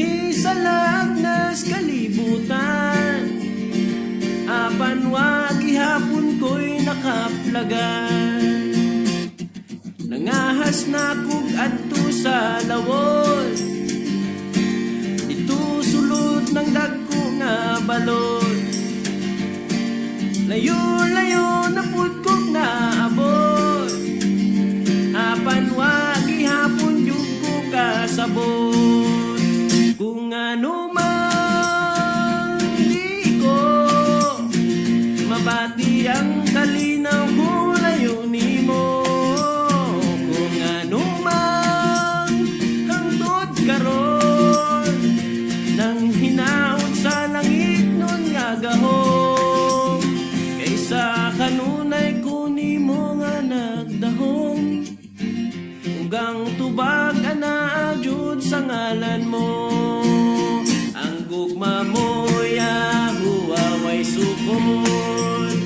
Nahisalag nas kalibutan, apan wagi hapon ko'y nakaplagan. Nangahas na kog adto sa lawol, dito sulod ng dagko nga balod. Layo-layo na pud kog naabot, apan wagi hapon jud ko kasabot. Kung ano man di ko mabati ang kalinaw ko layo nimo. Kung ano man hangtod karon, nang hinaot sa langit nun nga gahom, kaysa kanunay ko nimo nga nagdahom. Ugang tubag ana jud sa ngalan mo, ang gugma mo Yahuwa way sukod,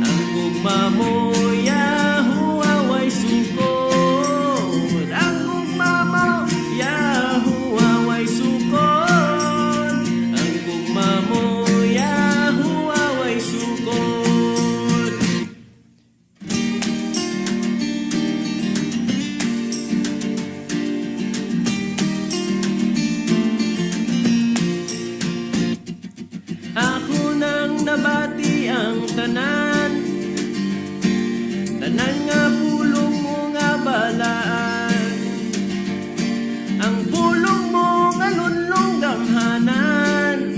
ang gugma mo Yahuwa way sukod, ang gugma mo Yahuwa way sukod, ang gugma mo Yahuwa way sukod. Ako nang nabati ang tanan, tanan nga pulong mo nga balaan, ang pulong mo nga lunlong gamhanan,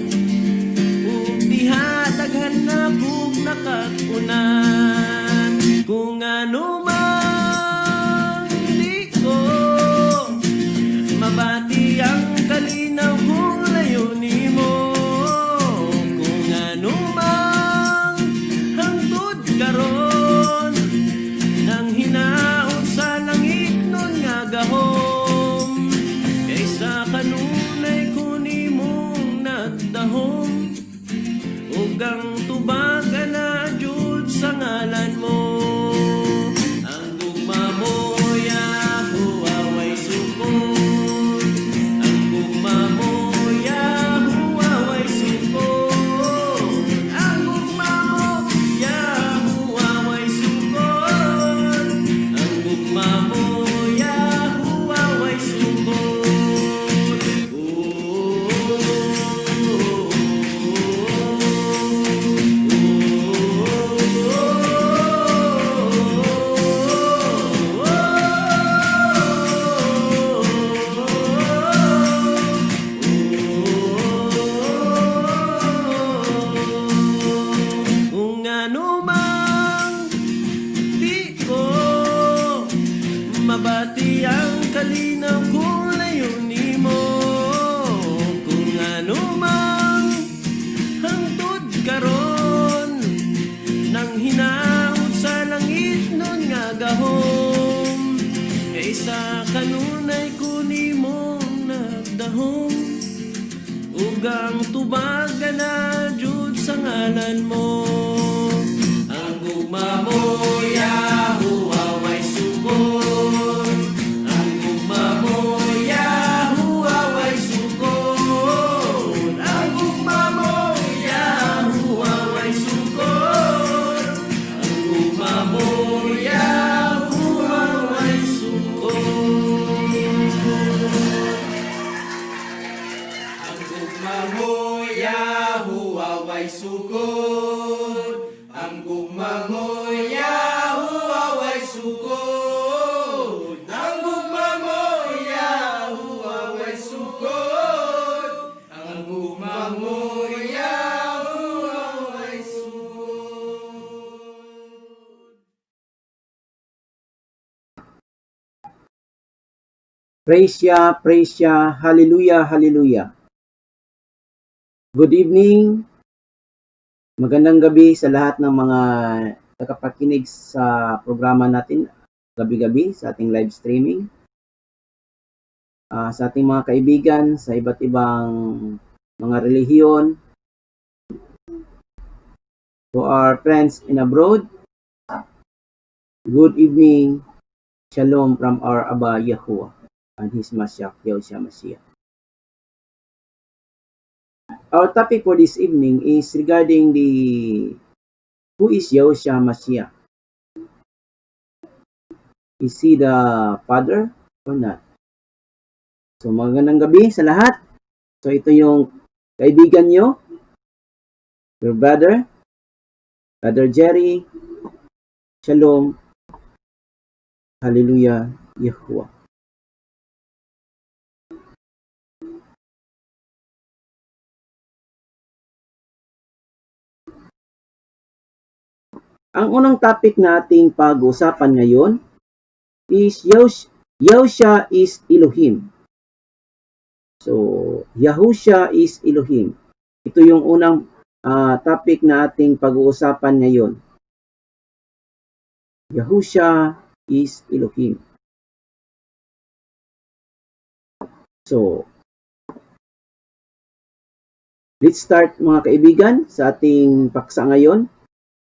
ug diha daghan na kog nakakunan. Kung ano man di ko mabati ang kalinaw kong layo nimo. Karon nang hinaot sa langit nun nga gahom, kaysa kanunay ko nimong nagdahom. Ugang tubag na jud sa ngalan mo, ang gugma mo Yahuwa way sukod, ang gugma mo Yahuwa way sukod, ang gugma mo Yahuwa way sukod, ang gugma mo Yahuwa way sukod. Kung ano mang di ko mabati ang kalinaw kung layo nimo. Kung ano mang hangtod karon, nang hinaot sa langit nun nga gahom, kaysa kanunay ko nimong nagdahom. Ugang tubag na jud sa ngalan mo, ang gugma mo Yahuwa way sukod, ang gugma mo Yahuwa way sukod, ang gugma mo Yahuwa way sukod, ang gugma mo Yahuwa way sukod. Ang gugma mo Yahuwa way sukod, ang gugma mo Yahuwa way sukod, ang gugma mo Yahuwa way sukod, ang gugma mo Yahuwa way sukod. Praise Yah, hallelujah, hallelujah. Good evening, magandang gabi sa lahat ng mga nakapakinig sa programa natin gabi-gabi sa ating live streaming. Sa ating mga kaibigan sa iba't ibang mga relihiyon, to our friends in abroad, good evening, shalom from our Abba Yahuwah and His Mashiach, Yahusha Mashiach. our topic for this evening is regarding the who is Yahusha Mashiach? Is he the Father or not? So magandang gabi sa lahat. So ito yung kaibigan nyo, your brother, Brother Jerry. Shalom. Hallelujah. Yahuwah. Ang unang topic nating pag-usapan ngayon is Yahusha is Elohim. So, Yahusha is Elohim. Ito yung unang topic na ating pag-uusapan ngayon. Yahusha is Elohim. So, let's start mga kaibigan sa ating paksa ngayon.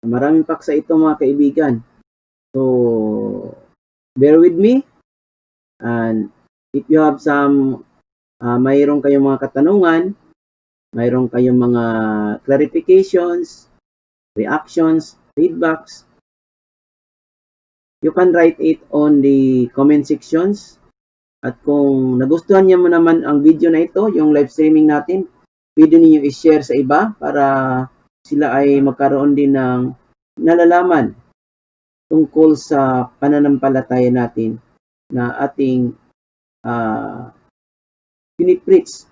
Maraming paksa ito mga kaibigan. So, bear with me. And if you have some, mayroon kayong mga katanungan, mayroon kayong mga clarifications, reactions, feedbacks, you can write it on the comment sections. At kung nagustuhan niyo mo naman ang video na ito, yung live streaming natin, pwede niyo i-share sa iba para sila ay magkaroon din ng nalalaman tungkol sa pananampalataya natin na ating pinipreach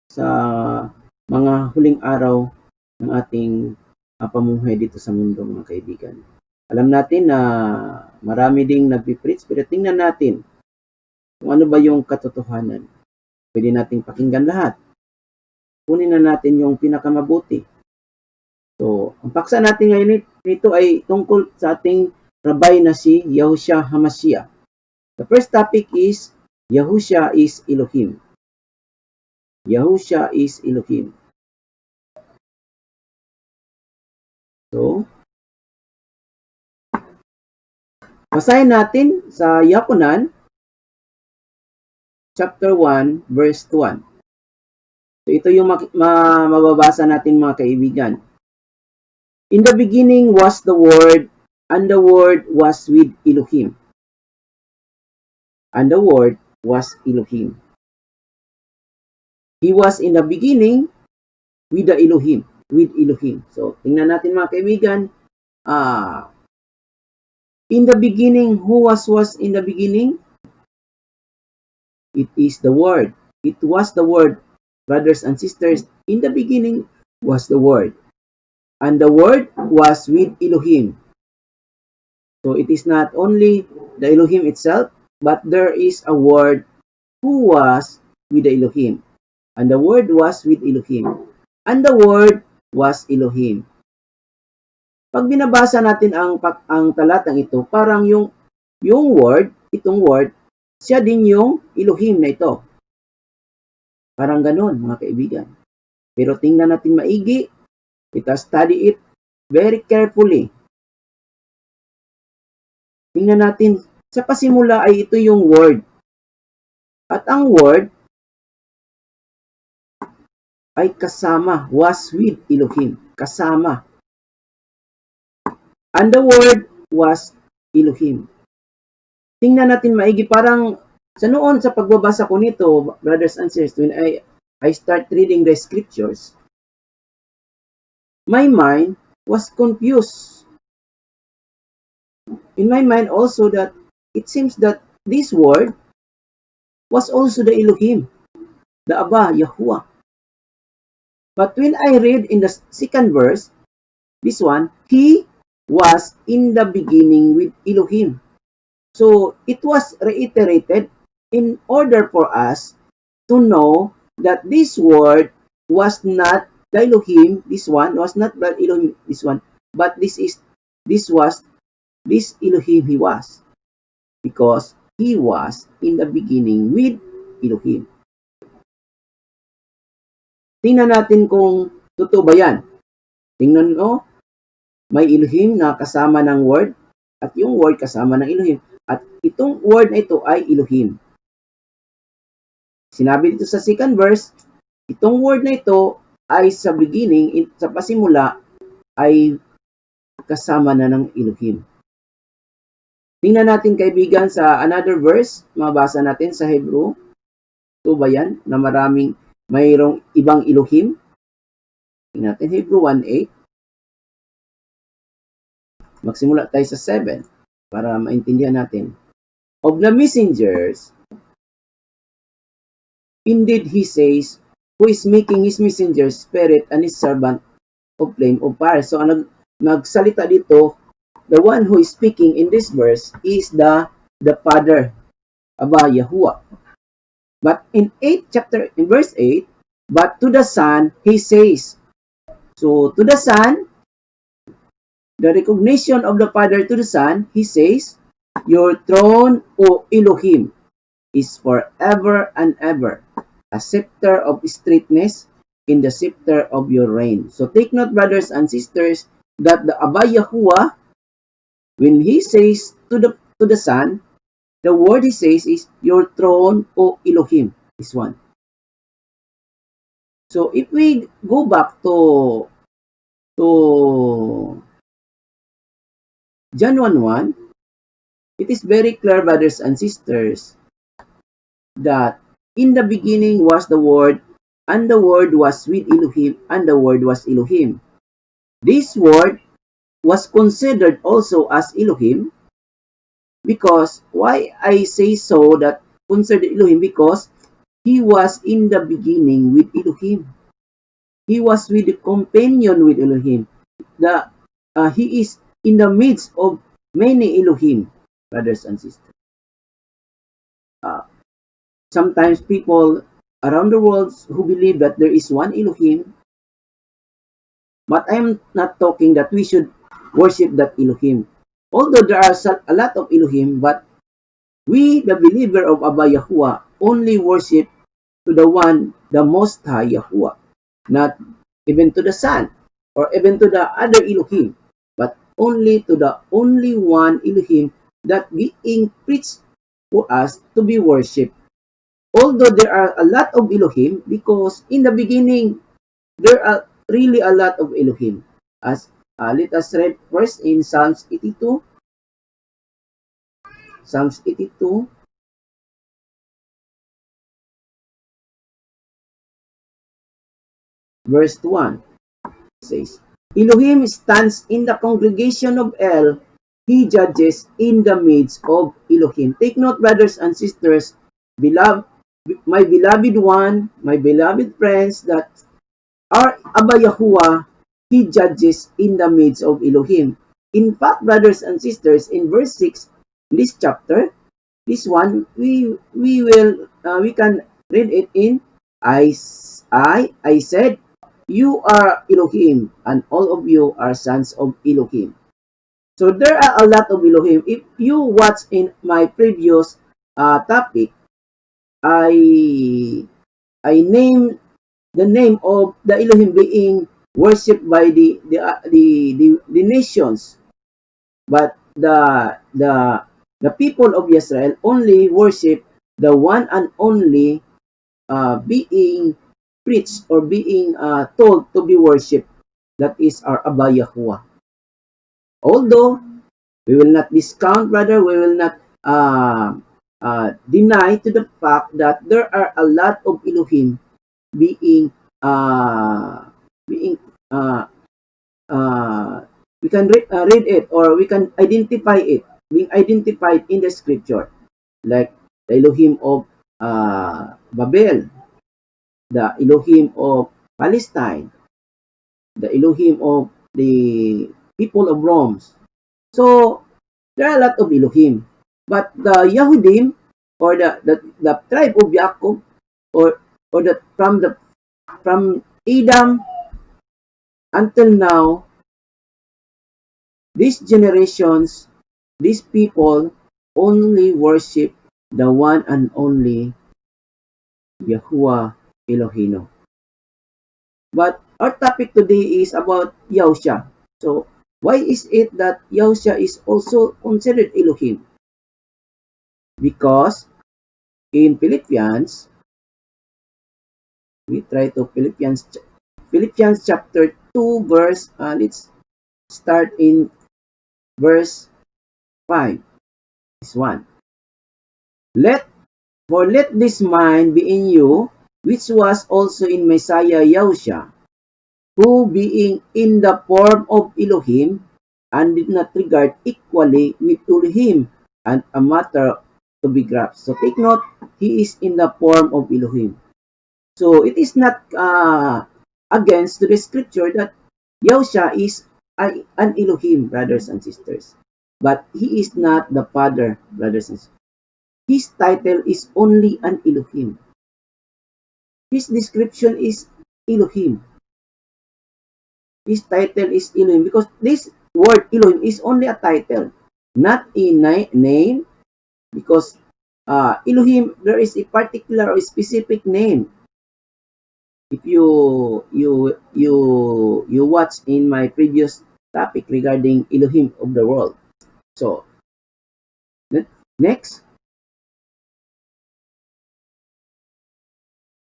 sa mga huling araw ng ating pamuhay dito sa mundo mga kaibigan. Alam natin na marami ding nagpipreach pero tingnan natin kung ano ba yung katotohanan. Pwede nating pakinggan lahat. Kunin na natin yung pinakamabuti. So, ang paksa natin ngayon nito ay tungkol sa ating rabay na si Yahusha HaMashiach. The first topic is Yahusha is Elohim. Yahusha is Elohim. So, basahin natin sa Yakunan, chapter 1, verse 1. So, ito yung mababasa natin mga kaibigan. In the beginning was the Word, and the Word was with Elohim. And the Word was Elohim. He was in the beginning with the Elohim. With Elohim. So, tingnan natin mga kaibigan. In the beginning, who was in the beginning? It is the Word. It was the Word. Brothers and sisters, in the beginning was the Word. And the Word was with Elohim. So it is not only the Elohim itself, but there is a Word who was with the Elohim. And the Word was with Elohim. And the Word was Elohim. Pag binabasa natin ang talatang ito, parang yung Word, itong Word, siya din yung Elohim na ito. Parang ganon, mga kaibigan. Pero tingnan natin maigi. Let us study it very carefully. Tingnan natin, sa pasimula ay ito yung Word. At ang Word ay kasama, was with Elohim. Kasama. And the Word was Elohim. Tingnan natin maigi, parang sa noon sa pagbabasa ko nito, brothers and sisters, when I start reading the scriptures, my mind was confused. In my mind also that it seems that this Word was also the Elohim, the Abba, Yahuwah. But when I read in the second verse, this one, He was in the beginning with Elohim. So it was reiterated in order for us to know that this Word was not the Elohim, this one was not the Elohim, this one, but this Elohim He was, because He was in the beginning with Elohim. Tingnan natin kung totoo ba yan. Tingnan mo, may Elohim na kasama ng Word, at yung Word kasama ng Elohim, at itong Word na ito ay Elohim. Sinabi dito sa second verse, Itong word na ito ay sa beginning, sa pasimula, ay kasama na ng Elohim. Tingnan natin kaibigan sa another verse, mabasa natin sa Hebrew. Ito ba yan? Na mayroong ibang Elohim. Tingnan natin Hebrew 1:8. Magsimula tayo sa 7 para maintindihan natin. Of the messengers, indeed he says, who is making his messenger spirit and his servant of flame of fire. So nagsalita dito, the one who is speaking in this verse is the Father, Abba Yahuwah. But in verse 8, but to the Son, he says. So to the Son, the recognition of the Father to the Son, he says, your throne, O Elohim, is forever and ever, a scepter of straightness in the scepter of your reign. So take note, brothers and sisters, that the Abba Yahuwah, when he says to the Son, the word he says is, your throne, O Elohim, is one. So if we go back to John 1:1, it is very clear, brothers and sisters, that in the beginning was the Word, and the Word was with Elohim, and the Word was Elohim. This Word was considered also as Elohim, because, why I say so that considered Elohim? Because he was in the beginning with Elohim. He was with the companion with Elohim. He is in the midst of many Elohim, brothers and sisters. Sometimes people around the world who believe that there is one Elohim, but I'm not talking that we should worship that Elohim. Although there are a lot of Elohim, but we, the believer of Abba Yahuwah, only worship to the one, the Most High Yahuwah, not even to the Son, or even to the other Elohim, but only to the only one Elohim that being preached for us to be worshipped. Although there are a lot of Elohim, because in the beginning, there are really a lot of Elohim. As let us read first in Psalms 82. Psalms 82. Verse 1 says, Elohim stands in the congregation of El, he judges in the midst of Elohim. Take note, brothers and sisters, my beloved one, my beloved friends, that our Abba Yahuwah, he judges in the midst of Elohim. In fact, brothers and sisters, in verse 6, this chapter, this one, we can read it in, I said, you are Elohim, and all of you are sons of Elohim. So there are a lot of Elohim. If you watch in my previous topic, I name the name of the Elohim being worshipped by the nations, but the people of Israel only worship the one and only being preached or being told to be worshipped. That is our Abba Yahuwah. Although we will not discount, brother, we will not deny to the fact that there are a lot of Elohim being we can read it, or we can identify it, being identified in the scripture, like the Elohim of Babel, the Elohim of Palestine, the Elohim of the people of Rome. So there are a lot of Elohim, but the Yahudim, or the tribe of Jacob, or from Adam until now, these generations, these people only worship the one and only Yahuwah Elohino. But our topic today is about Yahusha. So why is it that Yahusha is also considered Elohim? Because in Philippians We try to Philippians chapter 2 verse, let's start in verse 5. This one. Let this mind be in you, which was also in Messiah Yahusha, who being in the form of Elohim, and did not regard equally with Elohim and a matter to be grasped. So take note, he is in the form of Elohim. So it is not against the scripture that Yahusha is an Elohim, brothers and sisters. But he is not the Father, brothers and sisters. His title is only an Elohim. His description is Elohim. His title is Elohim because this word Elohim is only a title, not a name. Because Elohim, there is a particular or specific name. If you watch in my previous topic regarding Elohim of the world. So next.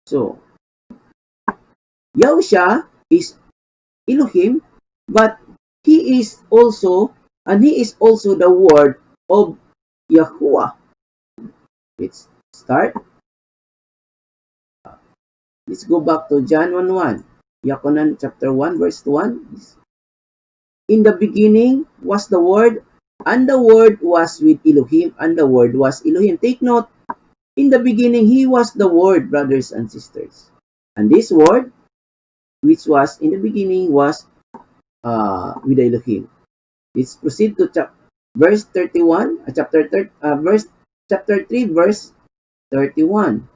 So Yahusha is Elohim, but he is also the word of Yahuwah. Let's start. Let's go back to John 1:1. Yakonan chapter 1 verse 1. In the beginning was the Word, and the Word was with Elohim, and the Word was Elohim. Take note, in the beginning he was the Word, brothers and sisters. And this Word, which was in the beginning, was with Elohim. Let's proceed to verse 31, chapter 3, verse 31.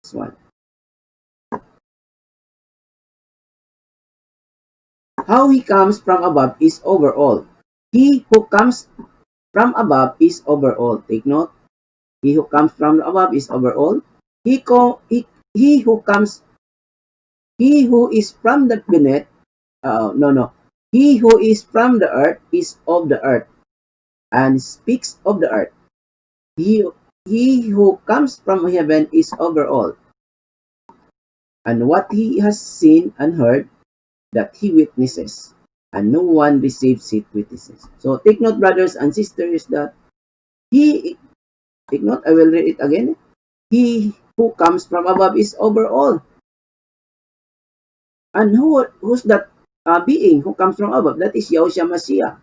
This one. How he comes from above is over all. He who comes from above is over all. Take note. He who comes from above is over all. He who comes, he who is from the beneath, no. He who is from the earth is of the earth and speaks of the earth. He who comes from heaven is over all. And what he has seen and heard, that he witnesses, and no one receives it witnesses. So take note, brothers and sisters, that take note, I will read it again. He who comes from above is over all. And who's that being who comes from above? That is Yahusha Mashiach.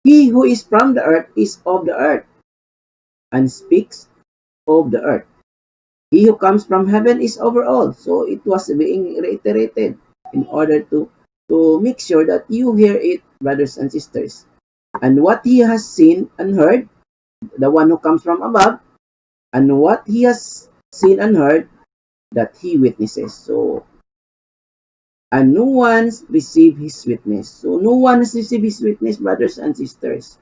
He who is from the earth is of the earth and speaks of the earth. He who comes from heaven is over all. So it was being reiterated in order to make sure that you hear it, brothers and sisters. And what he has seen and heard, the one who comes from above, and what he has seen and heard, that he witnesses. So, and no one received his witness. So no one has received his witness, brothers and sisters.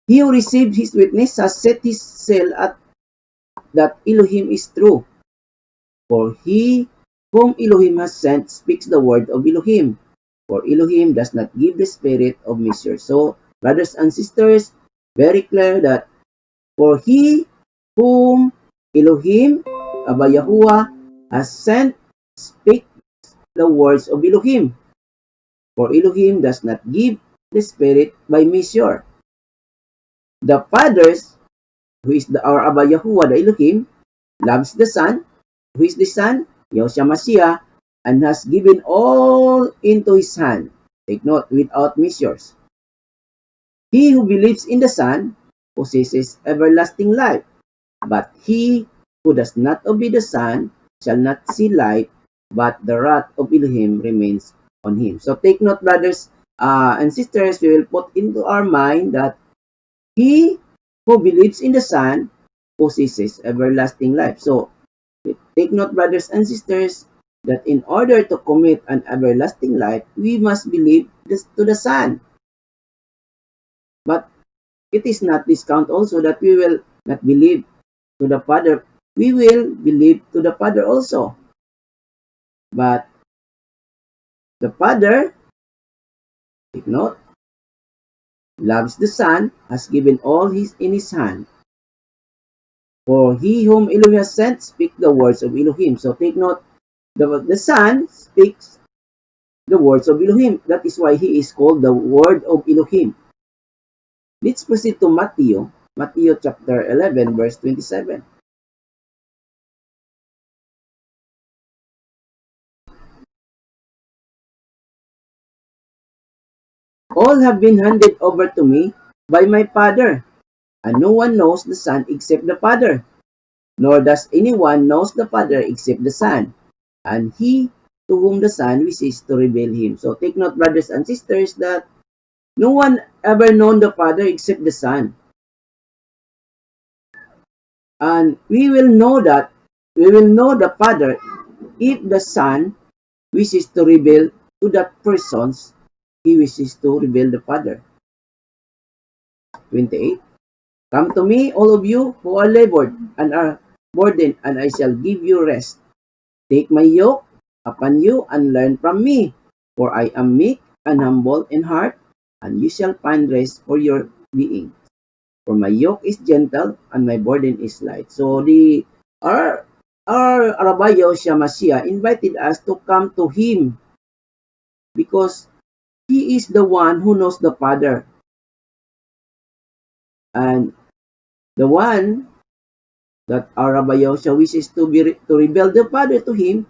He who received his witness has set his seal at that Elohim is true. For he whom Elohim has sent speaks the word of Elohim. For Elohim does not give the spirit of measure. So, brothers and sisters, very clear that for he whom Elohim, Abba Yahuwah, has sent speaks the words of Elohim. For Elohim does not give the spirit by measure. The fathers, who is our Abba Yahuwah, the Elohim, loves the Son, who is the Son, Yahusha Mashiach, and has given all into his hand. Take note, without measures. He who believes in the Son possesses everlasting life, but he who does not obey the Son shall not see life, but the wrath of Elohim remains on him. So take note, brothers and sisters, we will put into our mind that he who believes in the Son possesses everlasting life. So take note, brothers and sisters, that in order to commit an everlasting life, we must believe to the Son. But it is not discount also that we will not believe to the Father. We will believe to the Father also. But the Father, take note, loves the Son, has given all in his hand. For he whom Elohim has sent speak the words of Elohim. So take note, the Son speaks the words of Elohim. That is why he is called the Word of Elohim. Let's proceed to Matthew. Matthew chapter 11, verse 27. All have been handed over to me by my Father, and no one knows the Son except the Father, nor does anyone knows the Father except the Son, and he to whom the Son wishes to reveal him. So take note, brothers and sisters, that no one ever known the Father except the Son. And we will know the Father if the Son wishes to reveal to that persons he wishes to reveal the Father. 28. Come to me, all of you who are labored and are burdened, and I shall give you rest. Take my yoke upon you and learn from me, for I am meek and humble in heart, and you shall find rest for your being. For my yoke is gentle and my burden is light. So our Rabbi Yahusha Mashiach invited us to come to him because he is the one who knows the Father. And the one that our Rabbi Yahusha wishes to reveal the Father to him,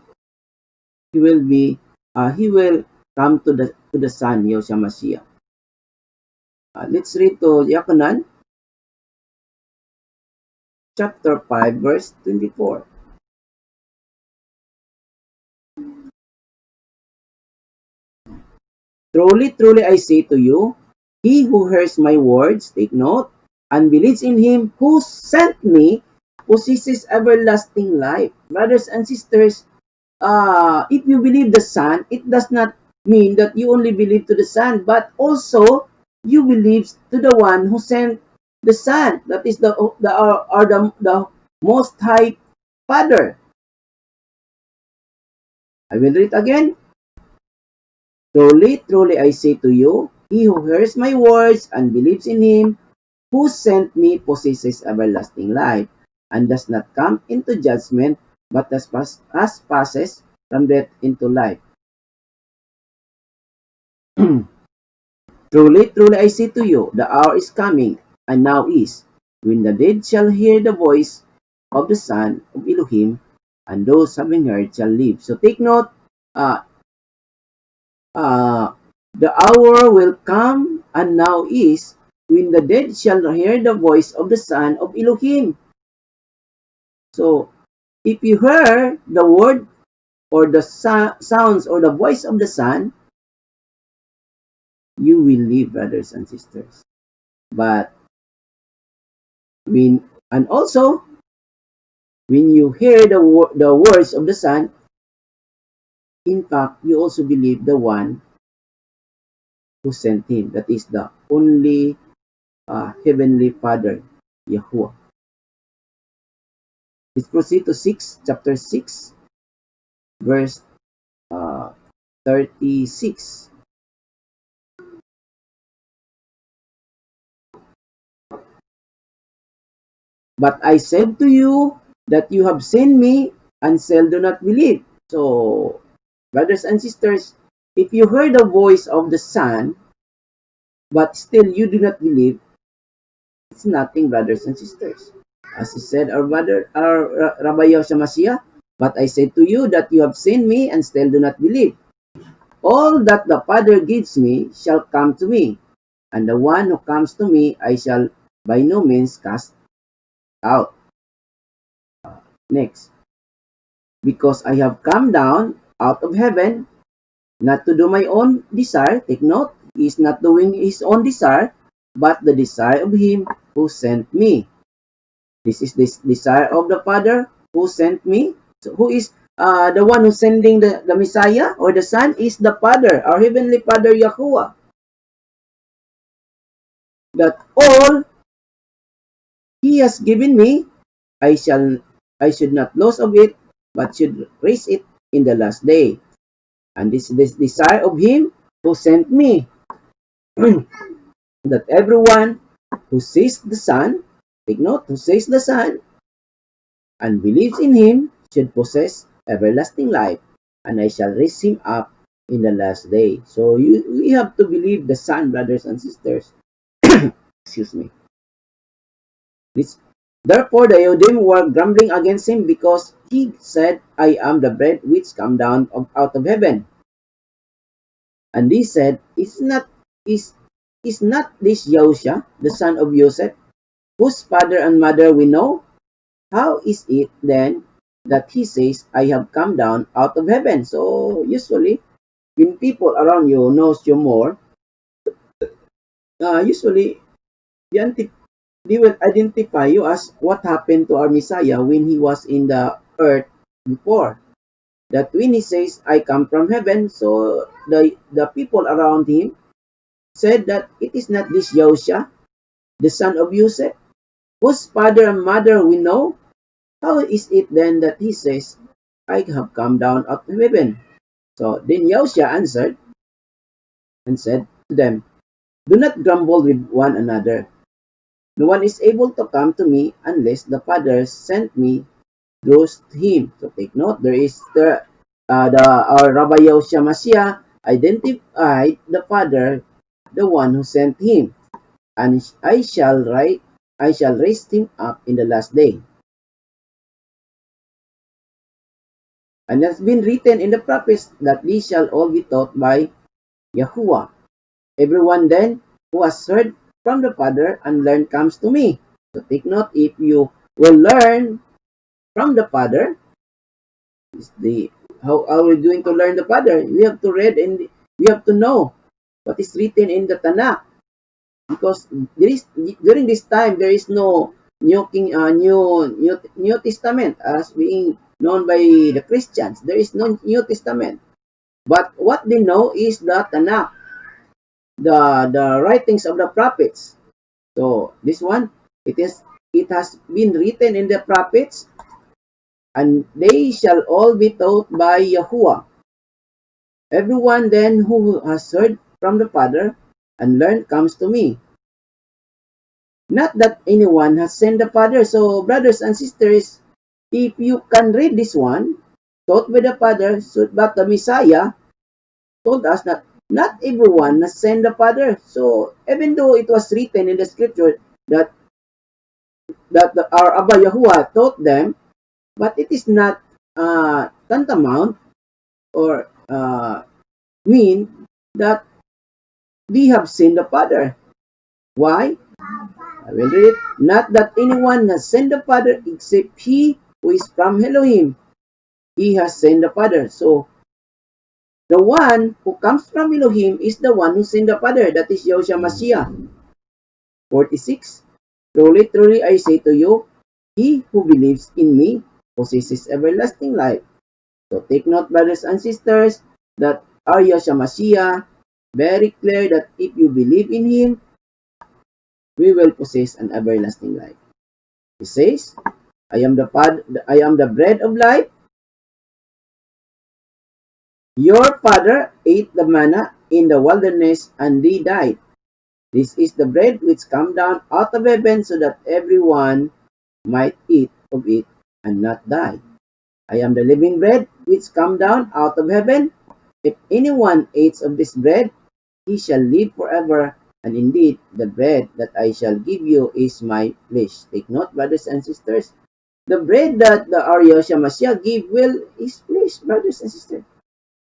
he will come to the Son, Yahusha Mashiach. Let's read to Yakonan chapter 5, verse 24. Truly, truly, I say to you, he who hears my words, take note, and believes in him who sent me, possesses everlasting life. Brothers and sisters, if you believe the Son, it does not mean that you only believe to the Son, but also you believe to the one who sent the Son. That is the Most High Father. I will read again. Truly, truly, I say to you, he who hears my words and believes in him who sent me possesses everlasting life, and does not come into judgment, but has passes from death into life. Truly, truly, I say to you, the hour is coming, and now is, when the dead shall hear the voice of the Son of Elohim, and those having heard shall live. So take note, uh, uh, the hour will come, and now is, when the dead shall hear the voice of the Son of Elohim. So, if you hear the word or the sounds or the voice of the Son, you will live, brothers and sisters. But and also when you hear the words of the Son, in fact, you also believe the one who sent him. That is the only heavenly Father, Yahuwah. Let's proceed to chapter 6, verse 36. But I said to you that you have seen me and still do not believe. So, brothers and sisters, if you heard the voice of the Son, but still you do not believe, it's nothing, brothers and sisters. As he said, our Rabbi Yahusha Mashiach, but I said to you that you have seen me and still do not believe. All that the Father gives me shall come to me, and the one who comes to me I shall by no means cast out. Next. Because I have come down out of heaven, not to do my own desire. Take note, he is not doing his own desire, but the desire of him who sent me. This is the desire of the Father who sent me. So who is the one who's sending the Messiah or the Son is the Father, our Heavenly Father Yahuwah. That all he has given me, I should not lose of it, but should raise it in the last day. And this is the desire of him who sent me, that everyone who sees the Son, take note, who sees the Son, and believes in him should possess everlasting life, and I shall raise him up in the last day. So we have to believe the Son, brothers and sisters. Excuse me. This, therefore the Yehudim were grumbling against him because he said, I am the bread which come down out of heaven. And they said, is not this Yahusha, the son of Joseph, whose father and mother we know? How is it then that he says, I have come down out of heaven? So usually, when people around you knows you more, usually they will identify you as what happened to our Messiah when he was in the earth before. That when he says, I come from heaven, so the people around him said that it is not this Yahusha, the son of Joseph, whose father and mother we know. How is it then that he says, I have come down out of heaven? So then Yahusha answered and said to them, do not grumble with one another. No one is able to come to me unless the Father sent me draws him. So take note, there is our Rabbi Yahusha Mashiach identified the Father, the one who sent him, and I shall raise him up in the last day. And it has been written in the prophets that these shall all be taught by Yahuwah. Everyone then who has heard from the Father and learned comes to me. So take note, if you will learn from the Father, is the how are we going to learn the Father? We have to read and we have to know what is written in the Tanakh, because during this time there is no New Testament as being known by the Christians. There is no New Testament, but what they know is the Tanakh, the writings of the prophets. So this one, it has been written in the prophets, and they shall all be taught by Yahuwah. Everyone then who has heard from the Father and learned comes to me. Not that anyone has sent the Father. So, brothers and sisters, if you can read this one, taught by the Father, so, but the Messiah told us that not everyone has sent the Father. So, even though it was written in the scripture that our Abba Yahuwah taught them, but it is not tantamount or mean that we have seen the Father. Why? I will read it. Not that anyone has seen the Father except he who is from Elohim. He has seen the Father. So, the one who comes from Elohim is the one who seen the Father. That is Yahusha Mashiach. 46. Truly, truly, I say to you, he who believes in me possesses everlasting life. So, take note, brothers and sisters, that our Yahusha Mashiach very clear that if you believe in him, we will possess an everlasting life. He says, I am the bread of life. Your father ate the manna in the wilderness and they died. This is the bread which come down out of heaven so that everyone might eat of it and not die. I am the living bread which come down out of heaven. If anyone eats of this bread, he shall live forever. And indeed, the bread that I shall give you is my flesh. Take note, brothers and sisters. The bread that the Yahusha Mashiach give is flesh, brothers and sisters.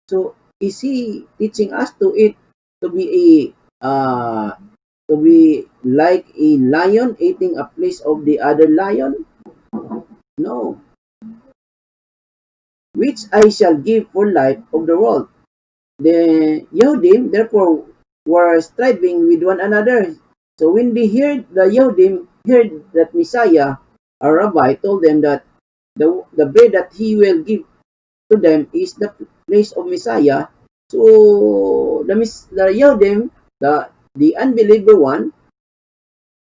So, is he teaching us to eat, to be to be like a lion eating a flesh of the other lion? No. Which I shall give for life of the world. The Yehudim therefore were striving with one another. So when they heard the Yehudim heard that Messiah, our rabbi, told them that the bread that he will give to them is the flesh of Messiah. So the Yehudim, the unbeliever one,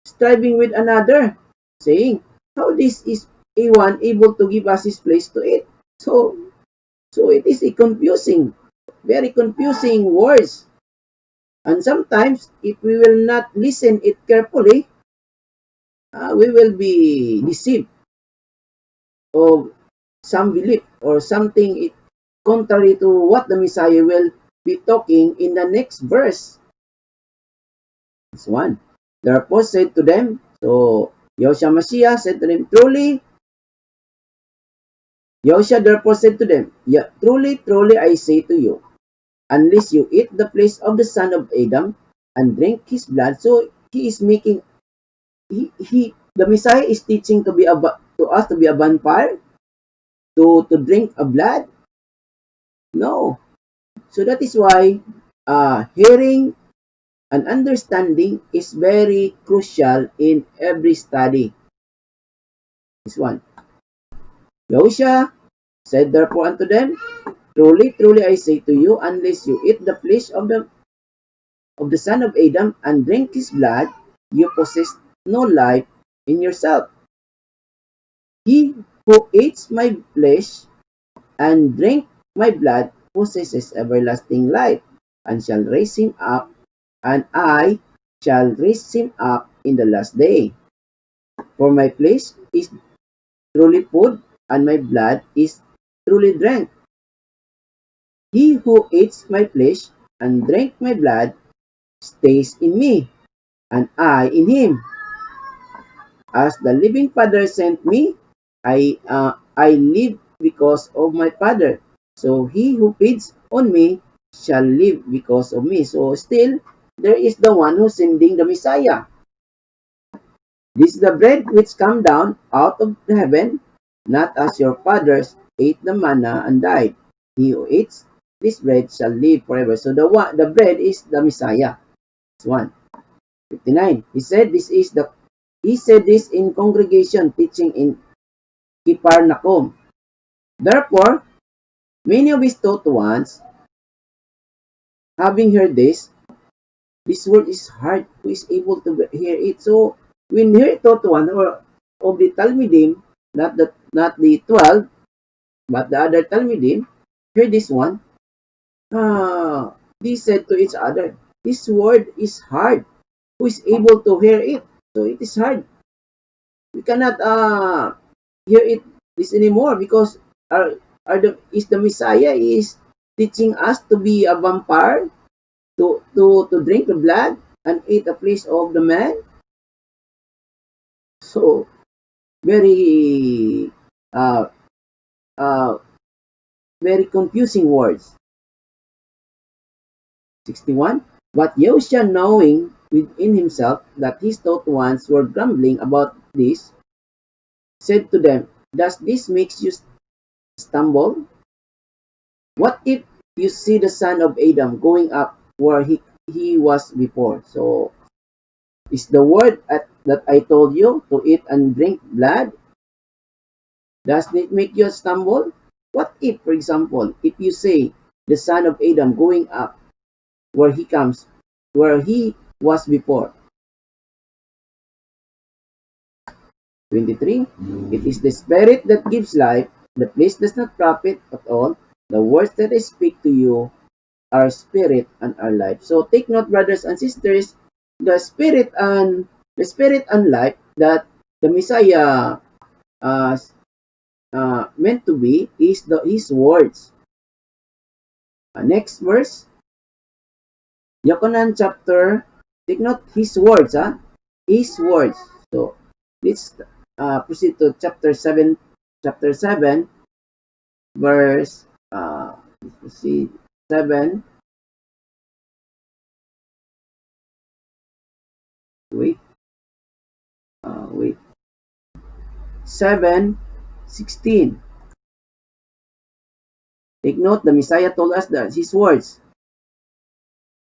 striving with another, saying, how this is a one able to give us his flesh to eat? So it is a confusing, very confusing words. And sometimes, if we will not listen it carefully, we will be deceived. of some belief or something contrary to what the Messiah will be talking in the next verse. This one. Therefore said to them, so Yahusha Mashiach said to them, truly, Yahusha therefore said to them, yeah, truly, truly I say to you, unless you eat the flesh of the son of Adam and drink his blood. So he is making, the Messiah is teaching to us to be a vampire, to drink a blood. No. So that is why hearing and understanding is very crucial in every study. This one. Yahusha said therefore unto them, truly, truly I say to you, unless you eat the flesh of the son of Adam and drink his blood, you possess no life in yourself. He who eats my flesh and drink my blood possesses everlasting life, and shall raise him up, and I shall raise him up in the last day. For my flesh is truly food, and my blood is truly drink. He who eats my flesh and drink my blood stays in me, and I in him. As the living Father sent me, I live because of my Father. So he who feeds on me shall live because of me. So still, there is the one who's sending the Messiah. This is the bread which come down out of heaven, not as your fathers ate the manna and died. He who eats this bread shall live forever. So the bread is the Messiah. It's one. 59. He said this in congregation teaching in Capernaum. Therefore, many of his taught ones, having heard this word is hard, who is able to hear it. So when hear taught one or of the Talmidim, not the 12, but the other Talmidim, hear this one, they said to each other, this word is hard. Who is able to hear it? So it is hard. We cannot hear it this anymore because is the Messiah is teaching us to be a vampire, to drink the blood and eat the flesh of the man. So very uh, uh, very confusing words. 61. But Yahusha, knowing within himself that his taught ones were grumbling about this, said to them, does this make you stumble? What if you see the son of Adam going up where he was before? So is the word that I told you to eat and drink blood, does it make you stumble? What if, for example, if you say the son of Adam going up where he was before? 23. It is the spirit that gives life. The flesh does not profit at all. The words that I speak to you are spirit and are life. So take note, brothers and sisters, the spirit and life that the Messiah uh, meant to be is his words. Next verse, Yochanan chapter. Take note his words, his words. So let's proceed to chapter 7. Chapter 7, verse. Let's see, 7. Wait. Wait. 7:16. Take note, the Messiah told us that his words.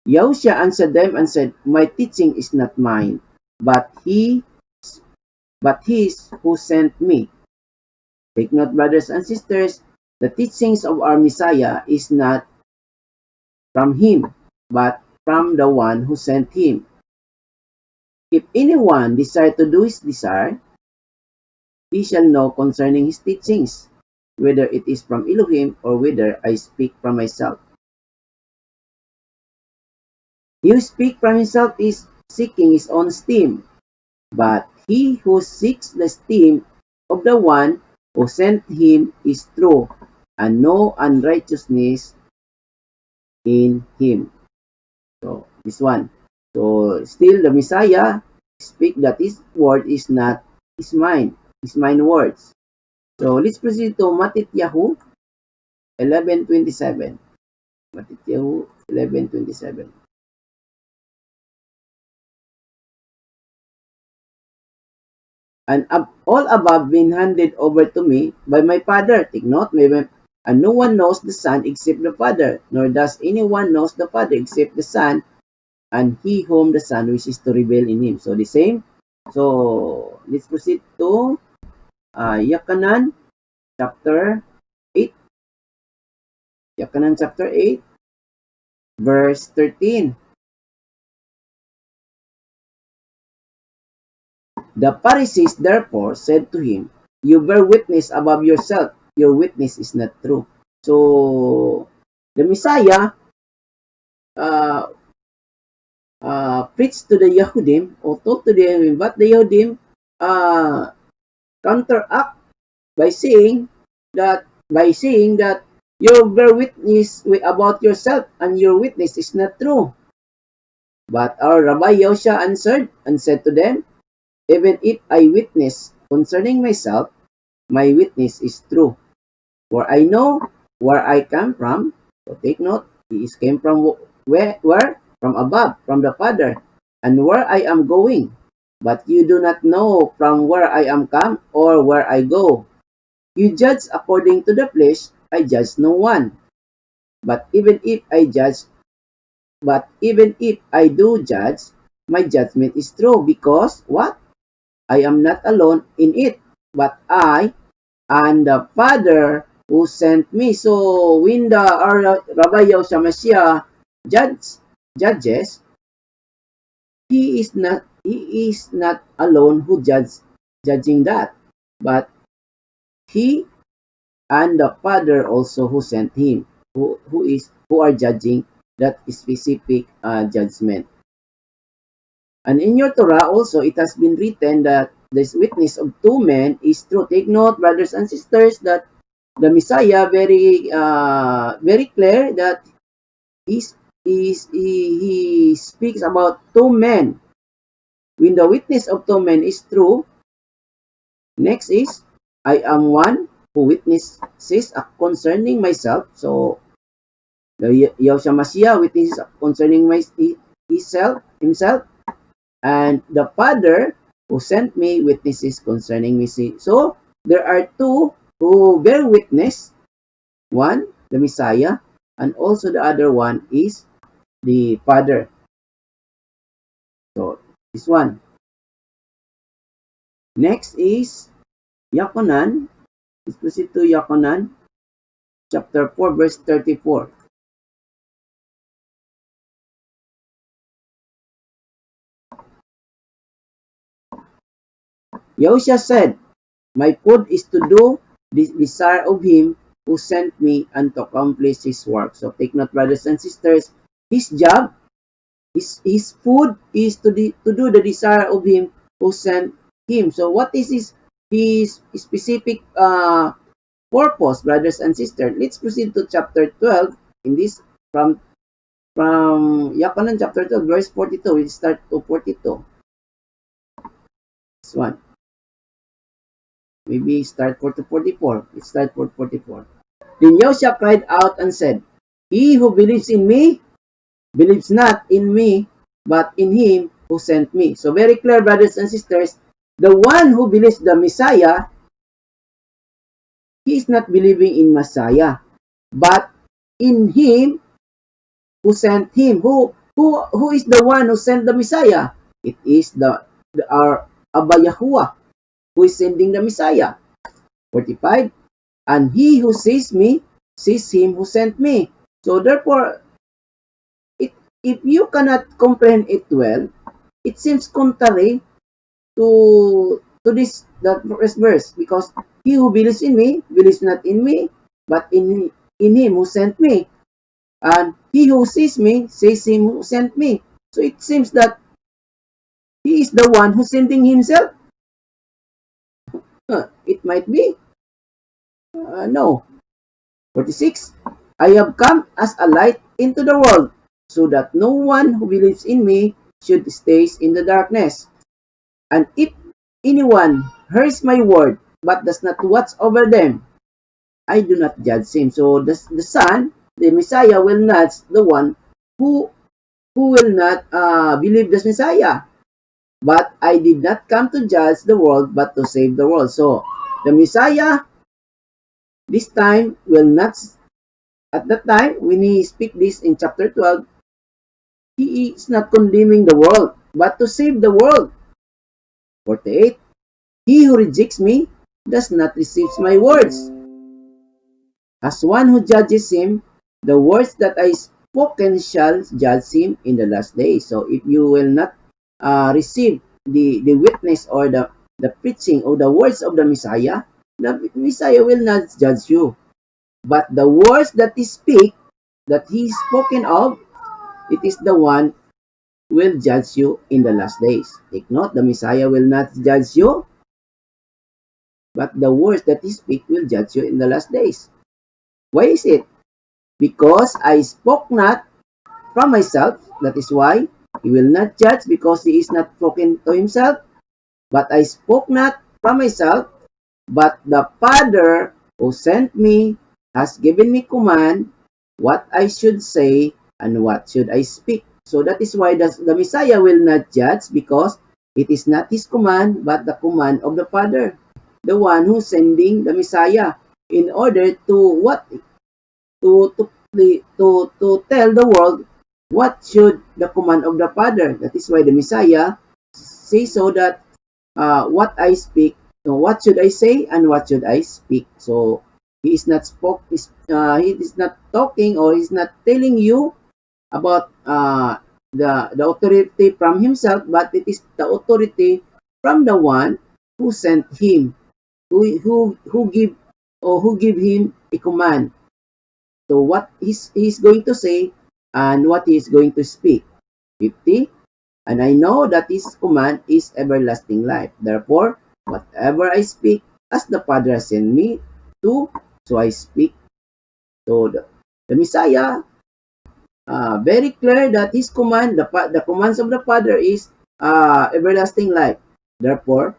Yahusha answered them and said, my teaching is not mine, but his who sent me. Take note, brothers and sisters, the teachings of our Messiah is not from him, but from the one who sent him. If anyone desire to do his desire, he shall know concerning his teachings, whether it is from Elohim or whether I speak from myself. He who speaks from himself is seeking his own esteem, but he who seeks the esteem of the one who sent him is true, and no unrighteousness in him. So this one. So still the Messiah speak that his word is not his mind words. So let's proceed to Matityahu 11:27. Matityahu 11:27. And all above been handed over to me by my Father. Take note, and no one knows the Son except the Father, nor does anyone knows the Father except the Son, and he whom the Son wishes to reveal in him. So the same. So let's proceed to Yakanan chapter 8. Yakanan chapter 8, verse 13. The Pharisees therefore said to him, "You bear witness above yourself. Your witness is not true." So the Messiah uh, preached to the Yahudim or told to the Yahudim, but the Yahudim uh, counteract by saying that you bear witness about yourself and your witness is not true. But our Rabbi Yahusha answered and said to them, "Even if I witness concerning myself, my witness is true. For I know where I come from." So take note, he came from where? From above, from the Father, and where I am going. But you do not know from where I am come or where I go. You judge according to the flesh, I judge no one. But even if I judge, but even if I do judge, my judgment is true because what? I am not alone in it, but I and the Father who sent me. So when our Rabbi Yahusha Mashiach judges, he is not alone who judging that, but he and the Father also who sent him, who are judging that specific judgment. And in your Torah also it has been written that this witness of two men is true. Take note, brothers and sisters, that the Messiah very clear that he speaks about two men. When the witness of two men is true, next is I am one who witnesses concerning myself. So the Yahusha Mashiach witnesses concerning himself, and the Father who sent me witnesses concerning me. So there are two who bear witness. One, the Messiah, and also the other one is the Father. So this one. Next is Yakonan. Let's proceed to Yakonan, chapter 4, verse 34. Yahusha said, "My food is to do the desire of him who sent me and to accomplish his work." So take note, brothers and sisters, his job, his food is to do the desire of him who sent him. So what is his specific purpose, brothers and sisters? Let's proceed to chapter 12 in this from Yakonan chapter 12, verse 42. We start to 42. This one. Maybe start for to 44. Let's start for 44. Then Yahusha cried out and said, "He who believes in me, believes not in me, but in him who sent me." So very clear, brothers and sisters, the one who believes the Messiah, he is not believing in Messiah, but in him who sent him. Who is the one who sent the Messiah? It is our Abba Yahuwah who is sending the Messiah. 45. And he who sees me, sees him who sent me. So therefore, if you cannot comprehend it well, it seems contrary to that first verse, because he who believes in me believes not in me, but in him who sent me. And he who sees me sees him who sent me. So it seems that he is the one who's sending himself. It might be. No. 46. I have come as a light into the world, so that no one who believes in me should stay in the darkness. And if anyone hears my word, but does not watch over them, I do not judge him. So the Son, the Messiah, will not the one who will not believe the Messiah. But I did not come to judge the world, but to save the world. So the Messiah this time will not, at that time, when he speak this in chapter 12, he is not condemning the world, but to save the world. 48. He who rejects me does not receive my words. As one who judges him, the words that I spoken shall judge him in the last day. So if you will not receive the witness or the preaching or the words of the Messiah will not judge you. But the words that he speak, that he is spoken of, it is the one will judge you in the last days. Take note, the Messiah will not judge you, but the words that he speak will judge you in the last days. Why is it? Because I spoke not from myself, that is why he will not judge, because he is not spoken to himself. But I spoke not from myself, but the Father who sent me has given me command what I should say and what should I speak. So that is why the Messiah will not judge, because it is not his command, but the command of the Father, the one who sending the Messiah in order to what to tell the world what should the command of the Father. That is why the Messiah says so that what I speak, so what should I say and what should I speak. So he is not he is not talking, or he's not telling you about the authority from himself, but it is the authority from the one who sent him, who give him a command. So what he's going to say and what he is going to speak. 50. And I know that his command is everlasting life. Therefore, whatever I speak, as the Father has sent me to, so I speak. So the Messiah, very clear that his command, the commands of the Father is everlasting life. Therefore,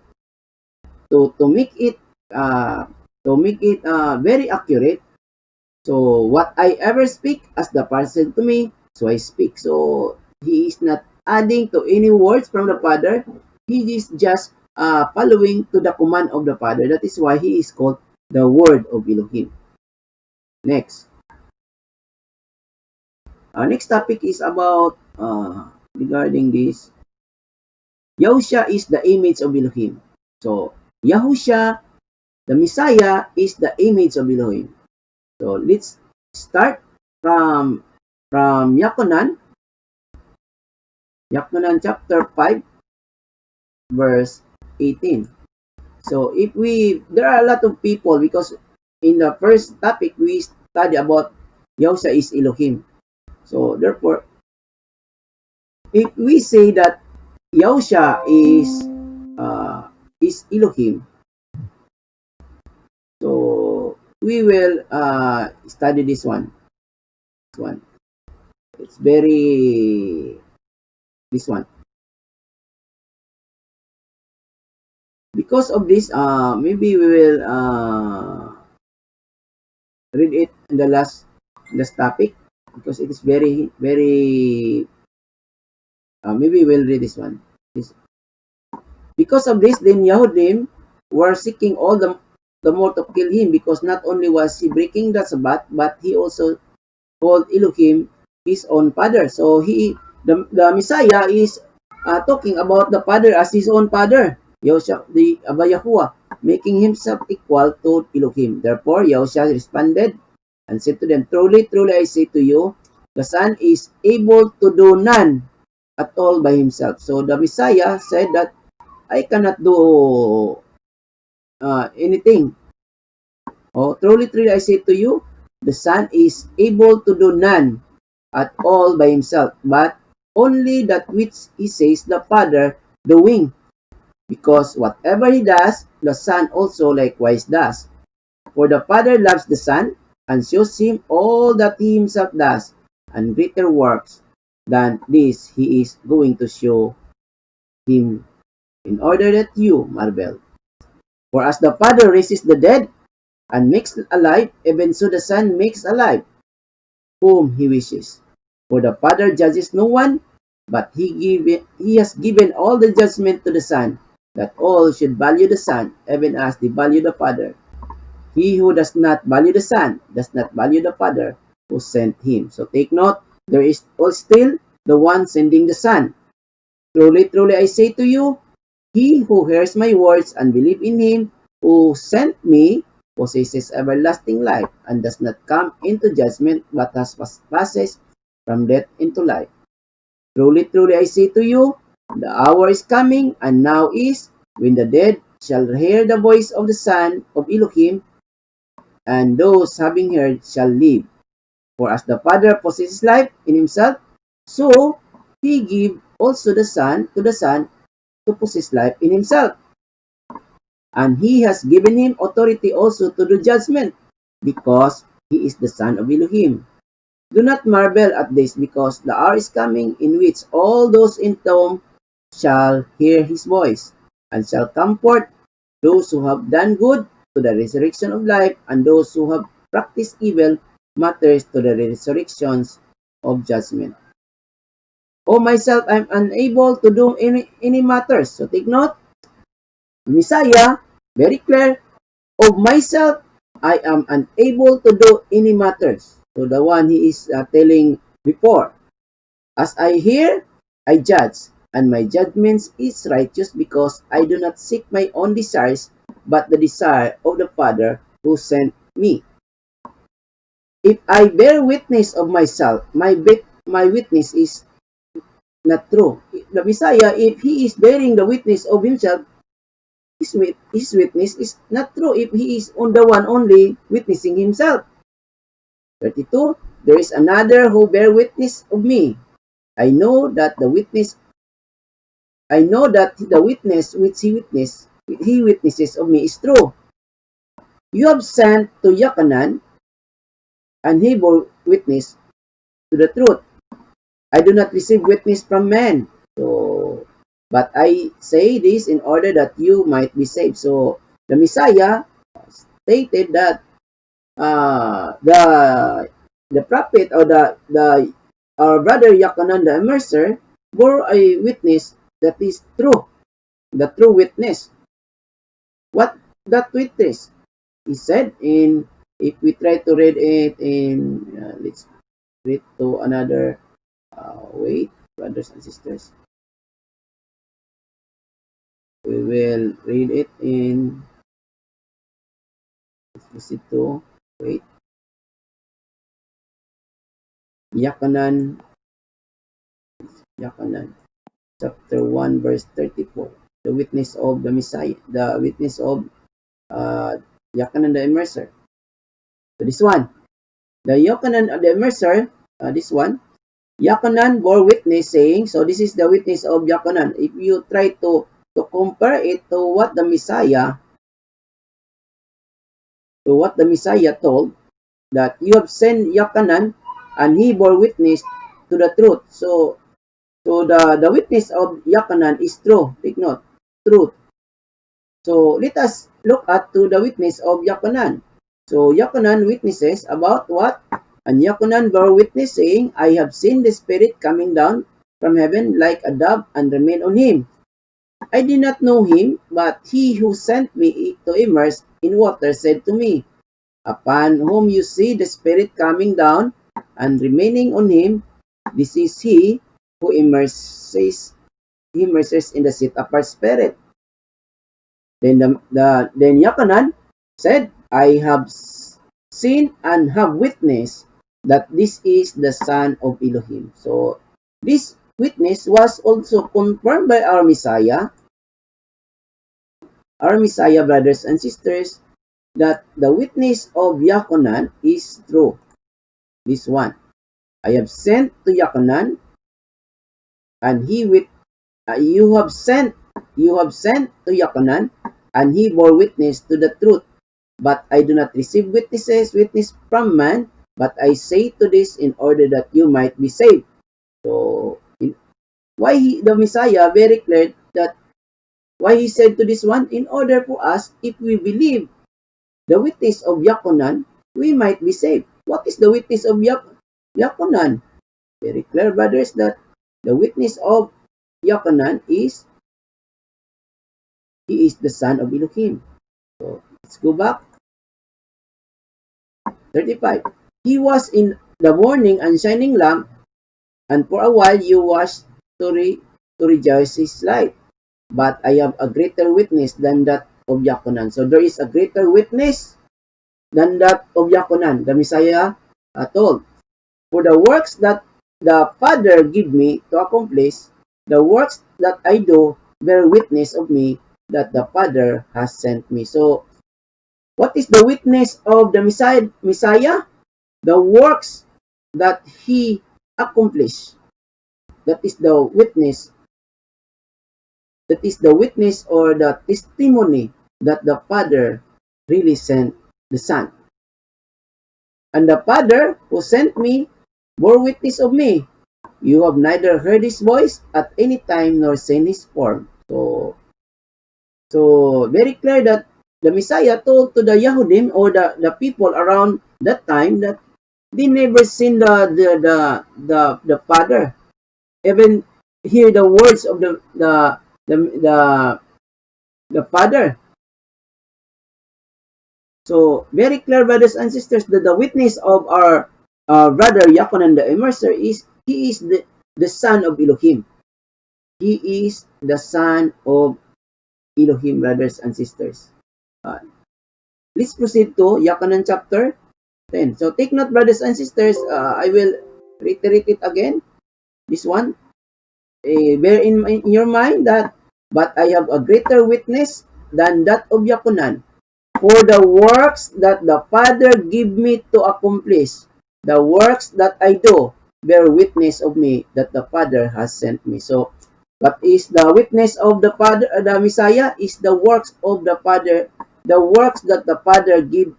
to make it very accurate, so what I ever speak, as the Father said to me, so I speak. So he is not adding to any words from the Father. He is just following to the command of the Father. That is why he is called the Word of Elohim. Next. Our next topic is about regarding this. Yahusha is the image of Elohim. So Yahusha, the Messiah, is the image of Elohim. So let's start from Yakonan chapter 5 verse 18. So there are a lot of people, because in the first topic we study about Yahusha is Elohim. So therefore, if we say that Yahusha is Elohim, so we will study this one. It's very this one. Because of this, maybe we will read it in the last topic, because it is very maybe we'll read this one. Because of this, then Yahudim were seeking all the more to kill him, because not only was he breaking the Sabbath, but he also called Elohim his own father. So the Messiah is talking about the Father as his own father, Yahuwah, making himself equal to Elohim. Therefore, Yahusha responded and said to them, Truly, truly, I say to you, the Son is able to do none at all by himself. So the Messiah said that I cannot do anything. Oh, truly, truly, I say to you, the Son is able to do none at all by himself, but only that which he says the Father doing. Because whatever he does, the Son also likewise does. For the Father loves the Son, and shows him all that he himself does, and greater works than this he is going to show him, in order that you marvel. For as the Father raises the dead, and makes alive, even so the Son makes alive whom he wishes. For the Father judges no one, but he has given all the judgment to the Son, that all should value the Son, even as they value the Father. He who does not value the Son does not value the Father who sent him. So take note, there is still the one sending the Son. Truly, truly, I say to you, he who hears my words and believes in him who sent me possesses everlasting life and does not come into judgment, but has passes from death into life. Truly, truly, I say to you, the hour is coming, and now is, when the dead shall hear the voice of the Son of Elohim, and those having heard shall live. For as the Father possesses life in himself, so he give also the Son to possess life in himself. And he has given him authority also to do judgment, because he is the Son of Elohim. Do not marvel at this, because the hour is coming in which all those in tomb shall hear his voice, and shall comfort those who have done good to the resurrection of life, and those who have practiced evil matters to the resurrections of judgment. O myself, I am unable to do any matters. So take note, Messiah, very clear, of myself, I am unable to do any matters. So the one he is telling before, as I hear, I judge, and my judgment is righteous, because I do not seek my own desires, but the desire of the Father who sent me. If I bear witness of myself, my witness is not true. The Messiah, if he is bearing the witness of himself, his witness is not true if he is on the one only witnessing himself. 32. There is another who bear witness of me. I know that the witness which he witnesses of me is true. You have sent to Yochanan, and he bore witness to the truth. I do not receive witness from men. So, but I say this in order that you might be saved. So the Messiah stated that the prophet, or the our brother Yochanan the Immerser bore a witness that is true, the true witness. What that witness? He said in, if we try to read it in, let's read to another, wait, brothers and sisters. We will read it in, let's to, wait, Yochanan, chapter 1, verse 34. The witness of the Messiah, the witness of Yochanan the Immerser. So this one, the Yochanan of the Immerser, this one, Yochanan bore witness saying, so this is the witness of Yochanan. If you try to compare it to what the Messiah told, that you have sent Yochanan, and he bore witness to the truth. So the witness of Yochanan is true. Take note, truth. So let us look at to the witness of Yochanan. So Yochanan witnesses about what? And Yochanan bore witness saying, I have seen the Spirit coming down from heaven like a dove, and remain on him. I did not know him, but he who sent me to immerse in water said to me, upon whom you see the Spirit coming down and remaining on him, this is he who immerses in the set apart Spirit. Then Yochanan said, I have seen and have witnessed that this is the Son of Elohim. So this witness was also confirmed by our Messiah, brothers and sisters, that the witness of Yochanan is true. This one, I have sent to Yochanan, and you have sent to Yochanan, and he bore witness to the truth. but I do not receive witness from man, but I say to this in order that you might be saved. So, the Messiah very clear that why he said to this one, in order for us, if we believe the witness of Yakonan, we might be saved. What is the witness of Yakonan? Very clear, brothers, that the witness of Yakonan is he is the son of Elohim. So let's go back. 35. He was in the morning and shining lamp, and for a while you watched to rejoice his light. But I have a greater witness than that of Yakonan. So there is a greater witness than that of Yakonan. The Messiah told, for the works that the Father give me to accomplish, the works that I do bear witness of me that the Father has sent me. So, what is the witness of the Messiah? The works that he accomplished. That is the witness. That is the witness or the testimony that the Father really sent the Son. And the Father who sent me bore witness of me. You have neither heard his voice at any time nor seen his form. So very clear that the Messiah told to the Yahudim or the people around that time that they never seen the Father. Even hear the words of the Father. So very clear, brothers and sisters, that the witness of our brother Yakonan the Immerser is he is the son of Elohim. He is the son of Elohim, brothers and sisters. Let's proceed to Yakonan chapter 10. So take note, brothers and sisters, I will reiterate it again. This one, bear in your mind that, but I have a greater witness than that of Yakonan, for the works that the Father give me to accomplish, the works that I do, bear witness of me that the Father has sent me. So, what is the witness of the Father, the Messiah, is the works of the Father, the works that the Father give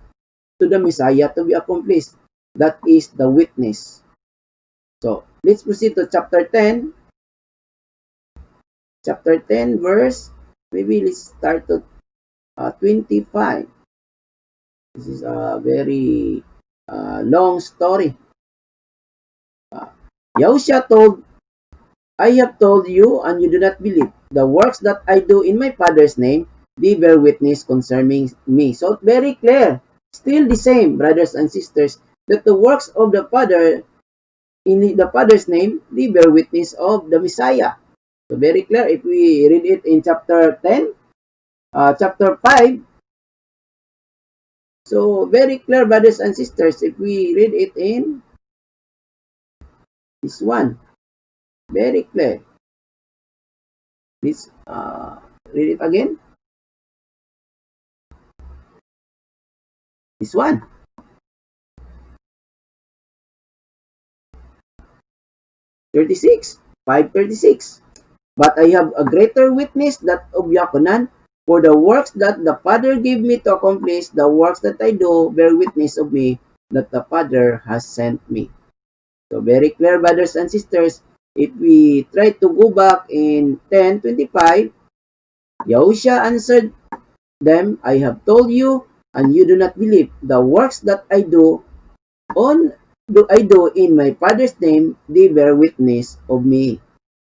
to the Messiah to be accomplished. That is the witness. So, let's proceed to chapter 10. Chapter 10, verse, maybe let's start to 25. This is a very long story. Yahusha told, I have told you, and you do not believe. The works that I do in my Father's name, they bear witness concerning me. So very clear. Still the same, brothers and sisters, that the works of the Father in the Father's name, they bear witness of the Messiah. So very clear. If we read it in chapter 10, chapter 5, so very clear, brothers and sisters, if we read it in this one, very clear. Please read it again. This one. 36. 5:36. But I have a greater witness that of Yakonan, for the works that the Father gave me to accomplish, the works that I do bear witness of me that the Father has sent me. So very clear, brothers and sisters. If we try to go back in 10:25, Yahusha answered them, I have told you, and you do not believe. The works that I do in my Father's name, they bear witness of me,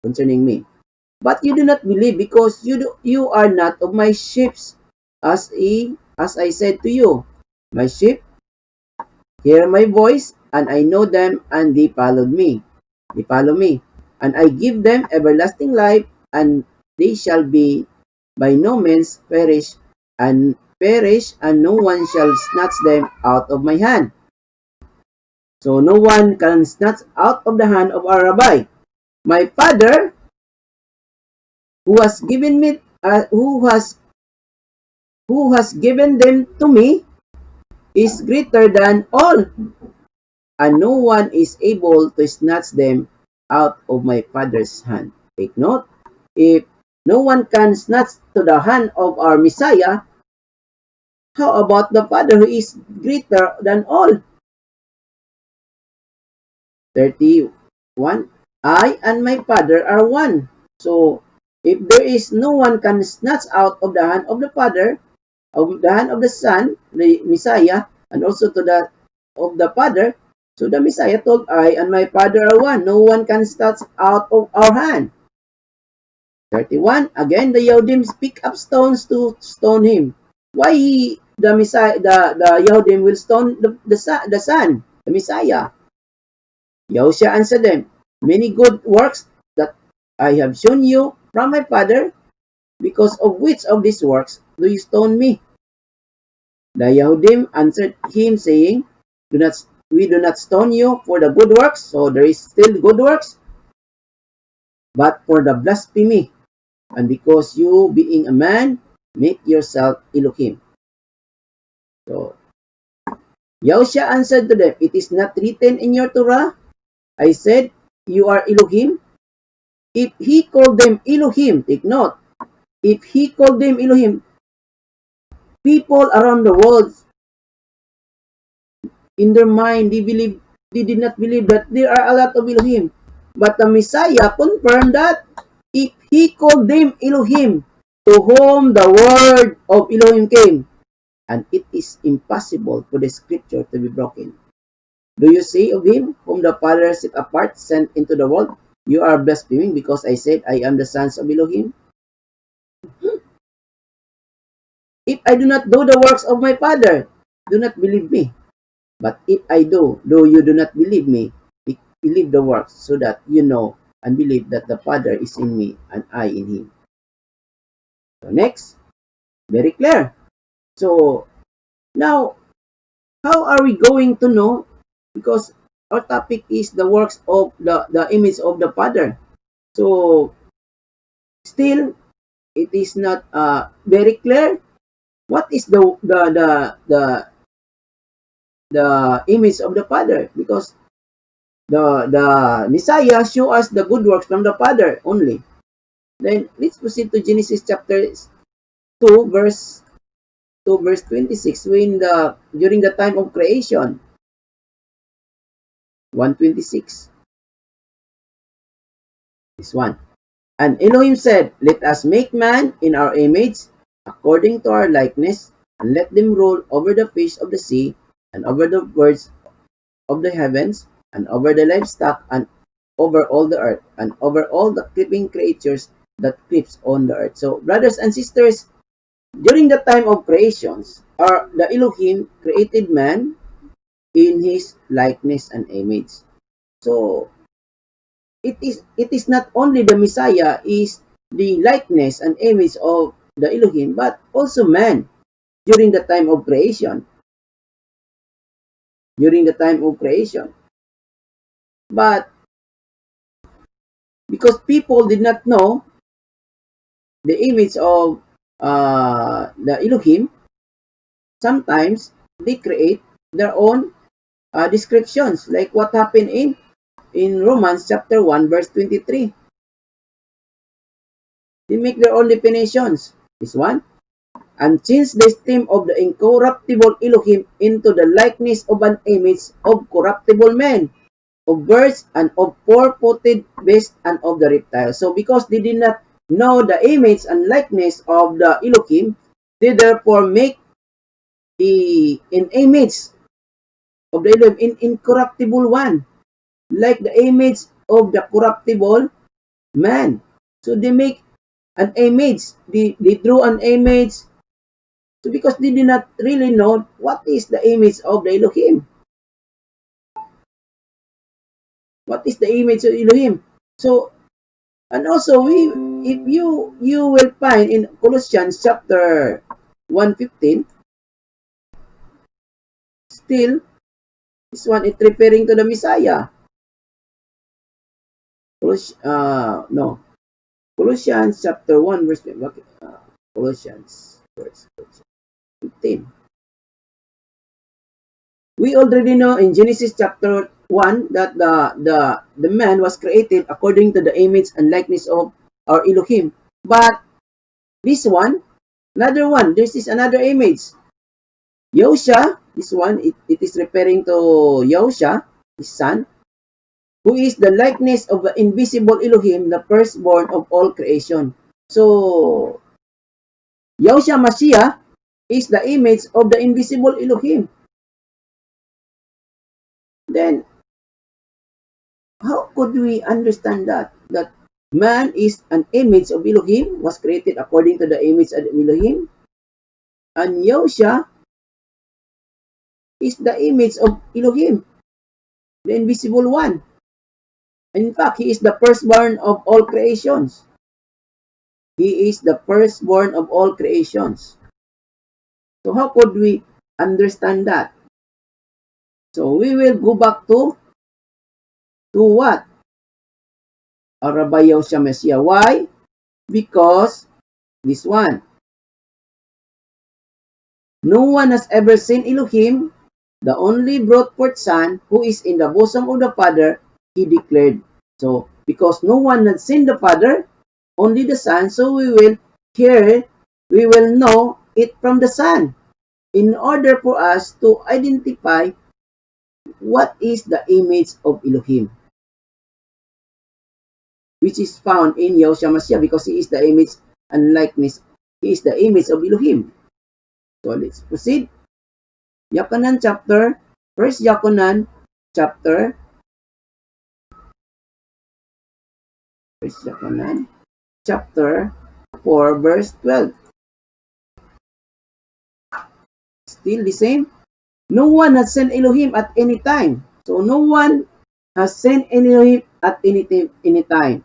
concerning me. But you do not believe, because you are not of my sheep, as I said to you. My sheep hear my voice, and I know them, and they follow me. And I give them everlasting life, and they shall be by no means and no one shall snatch them out of my hand. So no one can snatch out of the hand of our Rabbi. My Father, who has given me, who has given them to me, is greater than all, and no one is able to snatch them out of my Father's hand. Take note, if no one can snatch to the hand of our Messiah, How about the Father who is greater than all? 31. I and my Father are one. So, if there is no one can snatch out of the hand of the Father, of the hand of the Son, the Messiah, and also to the of the Father, so the Messiah told, I and my Father are one. No one can snatch out of our hand. 31. Again, the Yahudim pick up stones to stone him. Why the Messiah, the Yahudim will stone the Son, the Messiah? Yahusha answered them, many good works that I have shown you from my Father, because of which of these works do you stone me? The Yahudim answered him, saying, we do not stone you for the good works, so there is still good works, but for the blasphemy, and because you, being a man, make yourself Elohim. So, Yahusha answered to them, it is not written in your Torah, I said, you are Elohim. If he called them Elohim, take note, if he called them Elohim, people around the world, in their mind, they did not believe that there are a lot of Elohim. But the Messiah confirmed that if he called them Elohim, to whom the word of Elohim came, and it is impossible for the scripture to be broken. Do you say of him, whom the Father set apart, sent into the world, you are blaspheming because I said I am the sons of Elohim? If I do not do the works of my Father, do not believe me. But if I do, though you do not believe me, believe the works, so that you know and believe that the Father is in me and I in him. So next, very clear. So now, how are we going to know? Because our topic is the works of the image of the Father. So still, it is not very clear. What is the image of the Father? Because the Messiah show us the good works from the Father only. Then let's proceed to Genesis chapter 2 verse 26, during the time of creation. 126. This one. And Elohim said, let us make man in our image, according to our likeness, and let them rule over the fish of the sea, and over the birds of the heavens, and over the livestock, and over all the earth, and over all the creeping creatures that creeps on the earth. So, brothers and sisters, during the time of creations, the Elohim created man in his likeness and image. So, it is not only the Messiah is the likeness and image of the Elohim, but also man during the time of creation. During the time of creation. But because people did not know the image of the Elohim, sometimes they create their own descriptions, like what happened in Romans chapter 1 verse 23. They make their own definitions. This one. And change the esteem of the incorruptible Elohim into the likeness of an image of corruptible men, of birds, and of four-footed beasts, and of the reptiles. So because they did not know the image and likeness of the Elohim, they therefore make an image of the Elohim, in incorruptible one, like the image of the corruptible man. So they make an image, they drew an image. So because they did not really know what is the image of the Elohim. What is the image of Elohim? So, and also if you will find in Colossians chapter 1:15, still this one is referring to the Messiah. Colossians chapter 1 verse Colossians verse 15. We already know in Genesis chapter 1 that the man was created according to the image and likeness of our Elohim. But this one, another one, this is another image. Yahusha, this one, it is referring to Yahusha, his son, who is the likeness of the invisible Elohim, the firstborn of all creation. So, Yahusha Mashiach is the image of the invisible Elohim. Then, how could we understand that? That man is an image of Elohim, was created according to the image of Elohim, and Yahusha is the image of Elohim, the invisible one. And in fact, he is the firstborn of all creations. He is the firstborn of all creations. So how could we understand that? So we will go back to what? Rabbi Yahusha Messiah. Why? Because this one. No one has ever seen Elohim, the only brought forth Son, who is in the bosom of the Father, he declared. So, because no one had seen the Father, only the Son, so we will hear, we will know it from the Son, in order for us to identify what is the image of Elohim, which is found in Yahusha Mashiach, because he is the image and likeness. He is the image of Elohim. So let's proceed. Yachanan chapter, First Yachanan chapter, First Yachanan chapter 4, verse 12. Still the same. No one has seen Elohim at any time. So no one has seen Elohim at any time.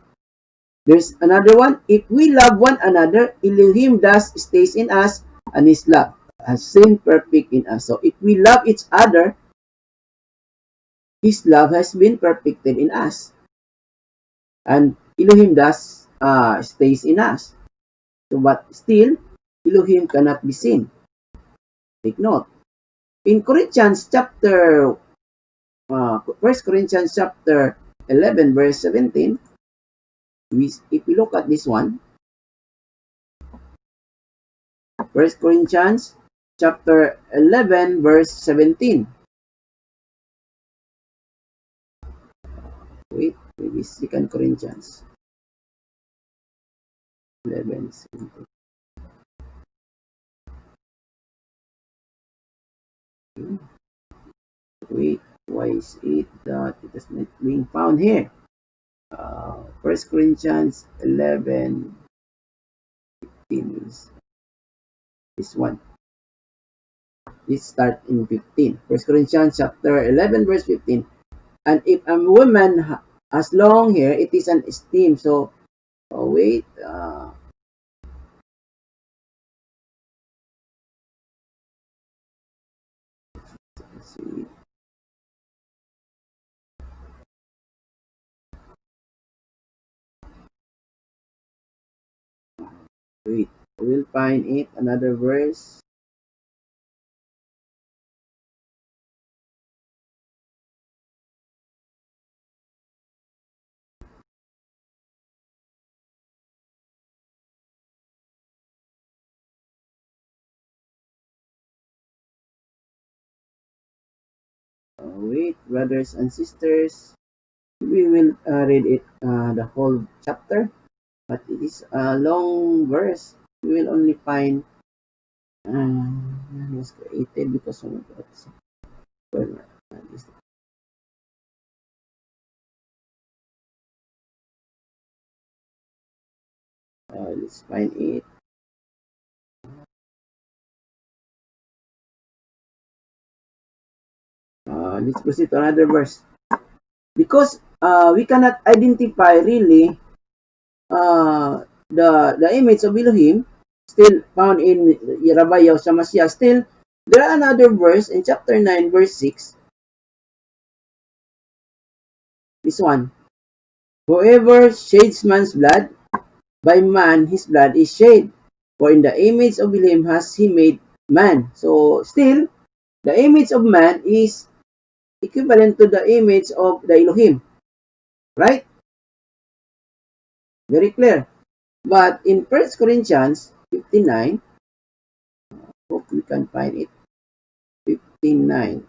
There's another one. If we love one another, Elohim thus stays in us, and his love has seen perfect in us. So if we love each other, his love has been perfected in us. And Elohim thus stays in us. So, but still, Elohim cannot be seen. Take note. In Corinthians chapter, 1 Corinthians chapter 11, verse 17, if we look at this one, 1 Corinthians chapter 11, verse 17. Wait, maybe 2 Corinthians 11, 17. Wait, why is it that it is not being found here? 1 Corinthians 11, 15 is this one. It starts in 15. 1 Corinthians chapter 11, verse 15. And if a woman has long hair, it is an esteem. So, wait. Let's see. Wait. I will find it. Another verse. Wait, brothers and sisters. We will read it, the whole chapter. But it is a long verse. We will only find it was created because of well, let's find it. Let's proceed to another verse. Because we cannot identify really the image of Elohim still found in Rabbi Yahusha Mashiach. Still, there are another verse in chapter 9, verse 6. This one. Whoever shades man's blood, by man his blood is shed. For in the image of Elohim has he made man. So still, the image of man is equivalent to the image of the Elohim. Right? Very clear. But in 1 Corinthians 59, hope we can find it. 59.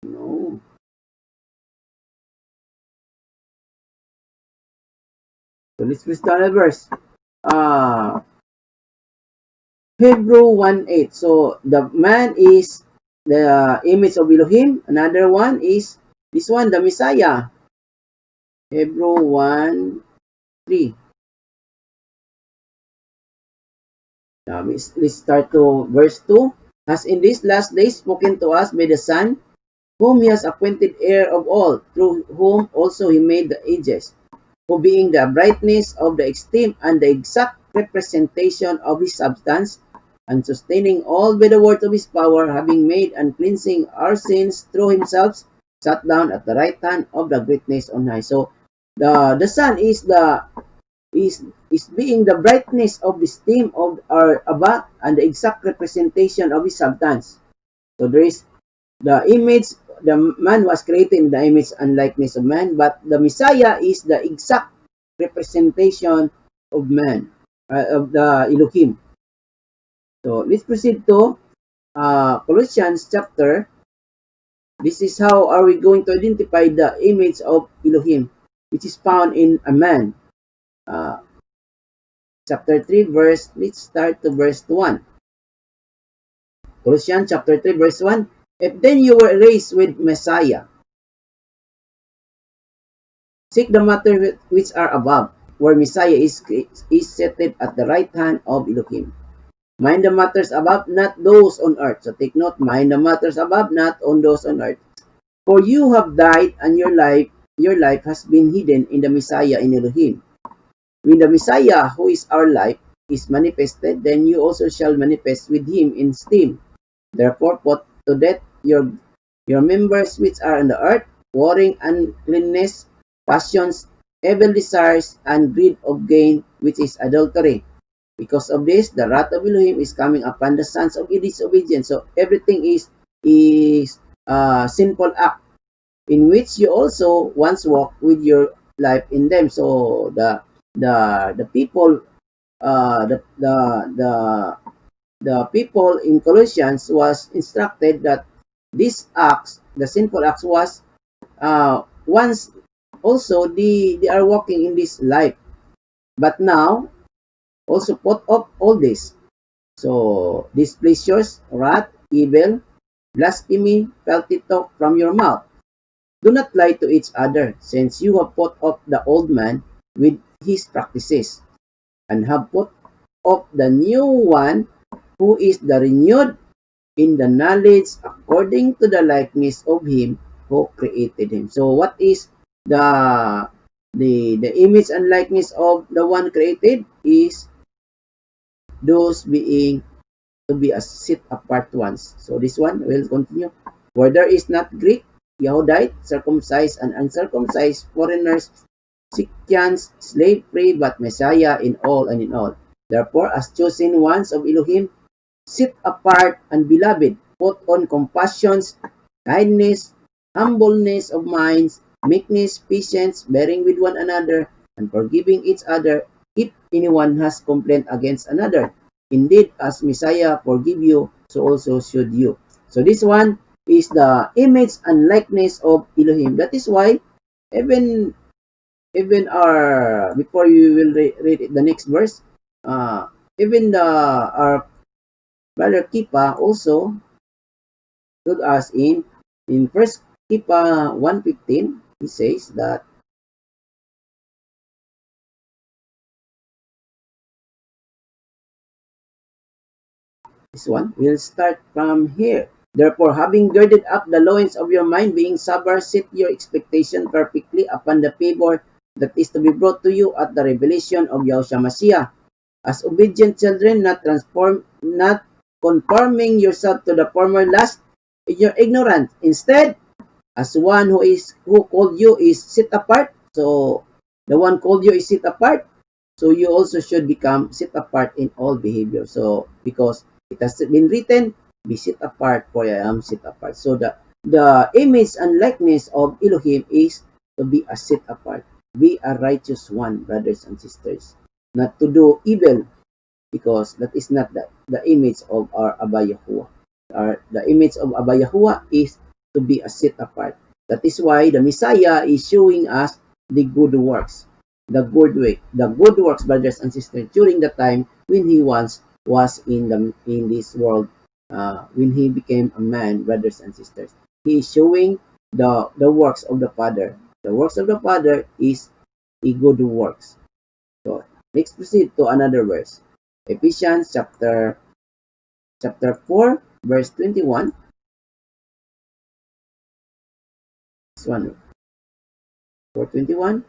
No. So let's read the verse. Hebrew 1:8. So the man is the image of Elohim. Another one is this one, the Messiah. Hebrew 1:3. Now let's start to verse 2. Has in these last days spoken to us by the Son, whom he has appointed heir of all, through whom also he made the ages, who being the brightness of the extreme and the exact representation of his substance, and sustaining all by the word of his power, having made and cleansing our sins through himself, sat down at the right hand of the greatness on high. So the Son is being the brightness of the steam of our Abba and the exact representation of his substance. So there is the image, the man was created in the image and likeness of man, but the Messiah is the exact representation of man, of the Elohim. So let's proceed to Colossians chapter. This is how are we going to identify the image of Elohim, which is found in a man. Uh, chapter 3 verse, let's start to verse 1. Colossians chapter 3 verse 1. If then you were raised with Messiah, seek the matter which are above, where Messiah is seated at the right hand of Elohim. Mind the matters above, not those on earth. So take note, mind the matters above, not on those on earth. For you have died, and your life has been hidden in the Messiah in Elohim. When the Messiah, who is our life, is manifested, then you also shall manifest with him in steam. Therefore put to death your members which are on the earth, warring, uncleanness, passions, evil desires, and greed of gain, which is adultery. Because of this, the wrath of Elohim is coming upon the sons of disobedience. So everything is sinful act, in which you also once walked with your life in them. So the people, the people in Colossians was instructed that these acts, the sinful acts, was once also they are walking in this life, but now also put off all this. So these pleasures, wrath, evil, blasphemy, filthy talk from your mouth. Do not lie to each other, since you have put off the old man with his practices, and have put off the new one, who is the renewed in the knowledge according to the likeness of him who created him. So what is the image and likeness of the one created is those being to be a set apart ones. So this one will continue. Where there is not Greek, Yahudite, circumcised and uncircumcised, foreigners, Scythians, slave free, but Messiah in all and in all. Therefore, as chosen ones of Elohim, set apart and beloved, put on compassions, kindness, humbleness of minds, meekness, patience, bearing with one another, and forgiving each other if anyone has complained against another. Indeed, as Messiah forgive you, so also should you. So this one is the image and likeness of Elohim. That is why even our, before you will read the next verse, even our brother Kipa also told us in first Kipa 1:15, he says that this one will start from here. Therefore, having girded up the loins of your mind, being sober, set your expectation perfectly upon the favor that is to be brought to you at the revelation of Yahusha Mashiach. As obedient children, not conforming yourself to the former lust in your ignorance. Instead, as one who called you is set apart, so the one called you is set apart, so you also should become set apart in all behavior. So because it has been written, be set apart, for I am set apart. So the image and likeness of Elohim is to be a set apart. be a righteous one, brothers and sisters. Not to do evil, because that is not the image of our Abba Yahuwah. The image of Abba Yahuwah is to be a set apart. That is why the Messiah is showing us the good works, the good way, the good works, brothers and sisters, during the time when he once was in this world, when he became a man, brothers and sisters. He is showing the works of the Father. The works of the Father is a good works. So let's proceed to another verse. Ephesians chapter 4, verse 21. This one, 4:21.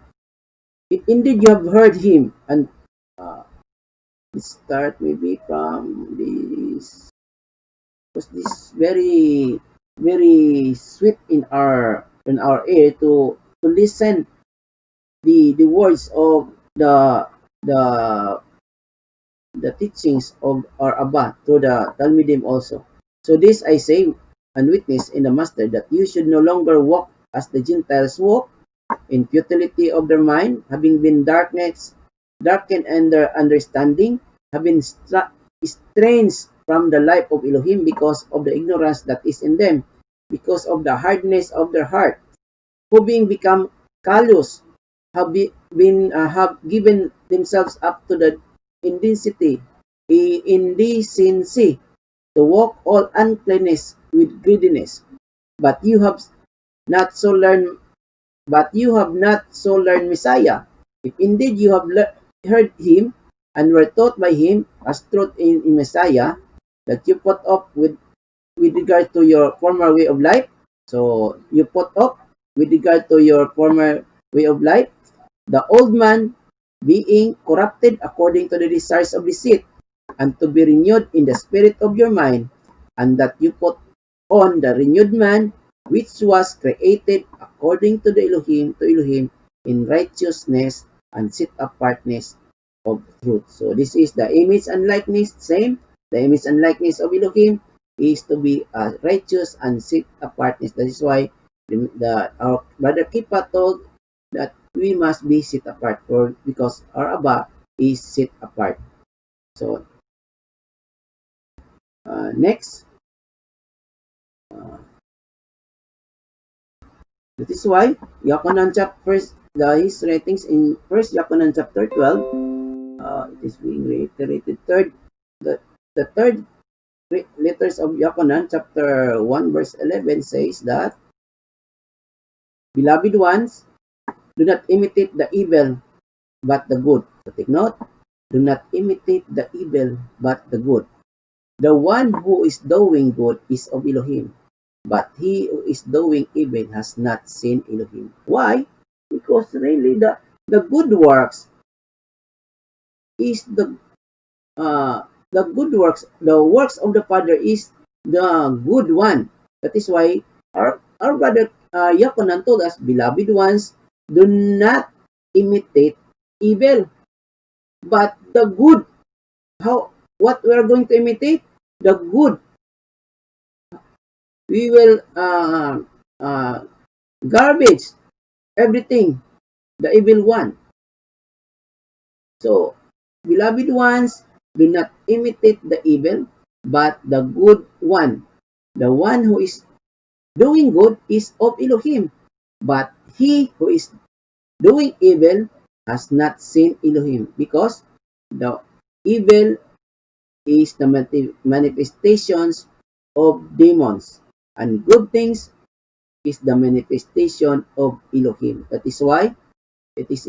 If indeed you have heard him, and let's start maybe from this, because this is very, very sweet in our ear to listen the words of the the teachings of our Abba through the Talmudim also. So this I say and witness in the Master, that you should no longer walk as the Gentiles walk, in futility of their mind, having been darkened in their understanding, having estranged from the life of Elohim because of the ignorance that is in them, because of the hardness of their heart, who being become callous, have given themselves up to the indecency, to walk all uncleanness with greediness. But you have not so learned Messiah. If indeed you have heard him and were taught by him as truth in Messiah, that you put up with regard to your former way of life. So you put up with regard to your former way of life, the old man being corrupted according to the desires of deceit, and to be renewed in the spirit of your mind, and that you put on the renewed man, which was created according to Elohim, in righteousness and set apartness of truth. So this is the image and likeness, same. The image and likeness of Elohim is to be righteous and set apartness. That is why our brother Kipa told that we must be set apart, because our Abba is set apart. So next, that is why Yochanan his writings in First Yochanan chapter 12, it is being reiterated. The third letters of Yochanan chapter 1 verse 11 says that, beloved ones, do not imitate the evil, but the good. So take note, do not imitate the evil, but the good. The one who is doing good is of Elohim, but he who is doing evil has not seen Elohim. Why? Because really the good works is the good works, the works of the Father is the good one. That is why our brother Yochanan told us, beloved ones, do not imitate evil, but the good. What we are going to imitate? The good. We will garbage everything, the evil one. So, beloved ones, do not imitate the evil, but the good one. The one who is doing good is of Elohim, but he who is doing evil has not seen Elohim, because the evil is the manifestations of demons, and good things is the manifestation of Elohim. That is why it is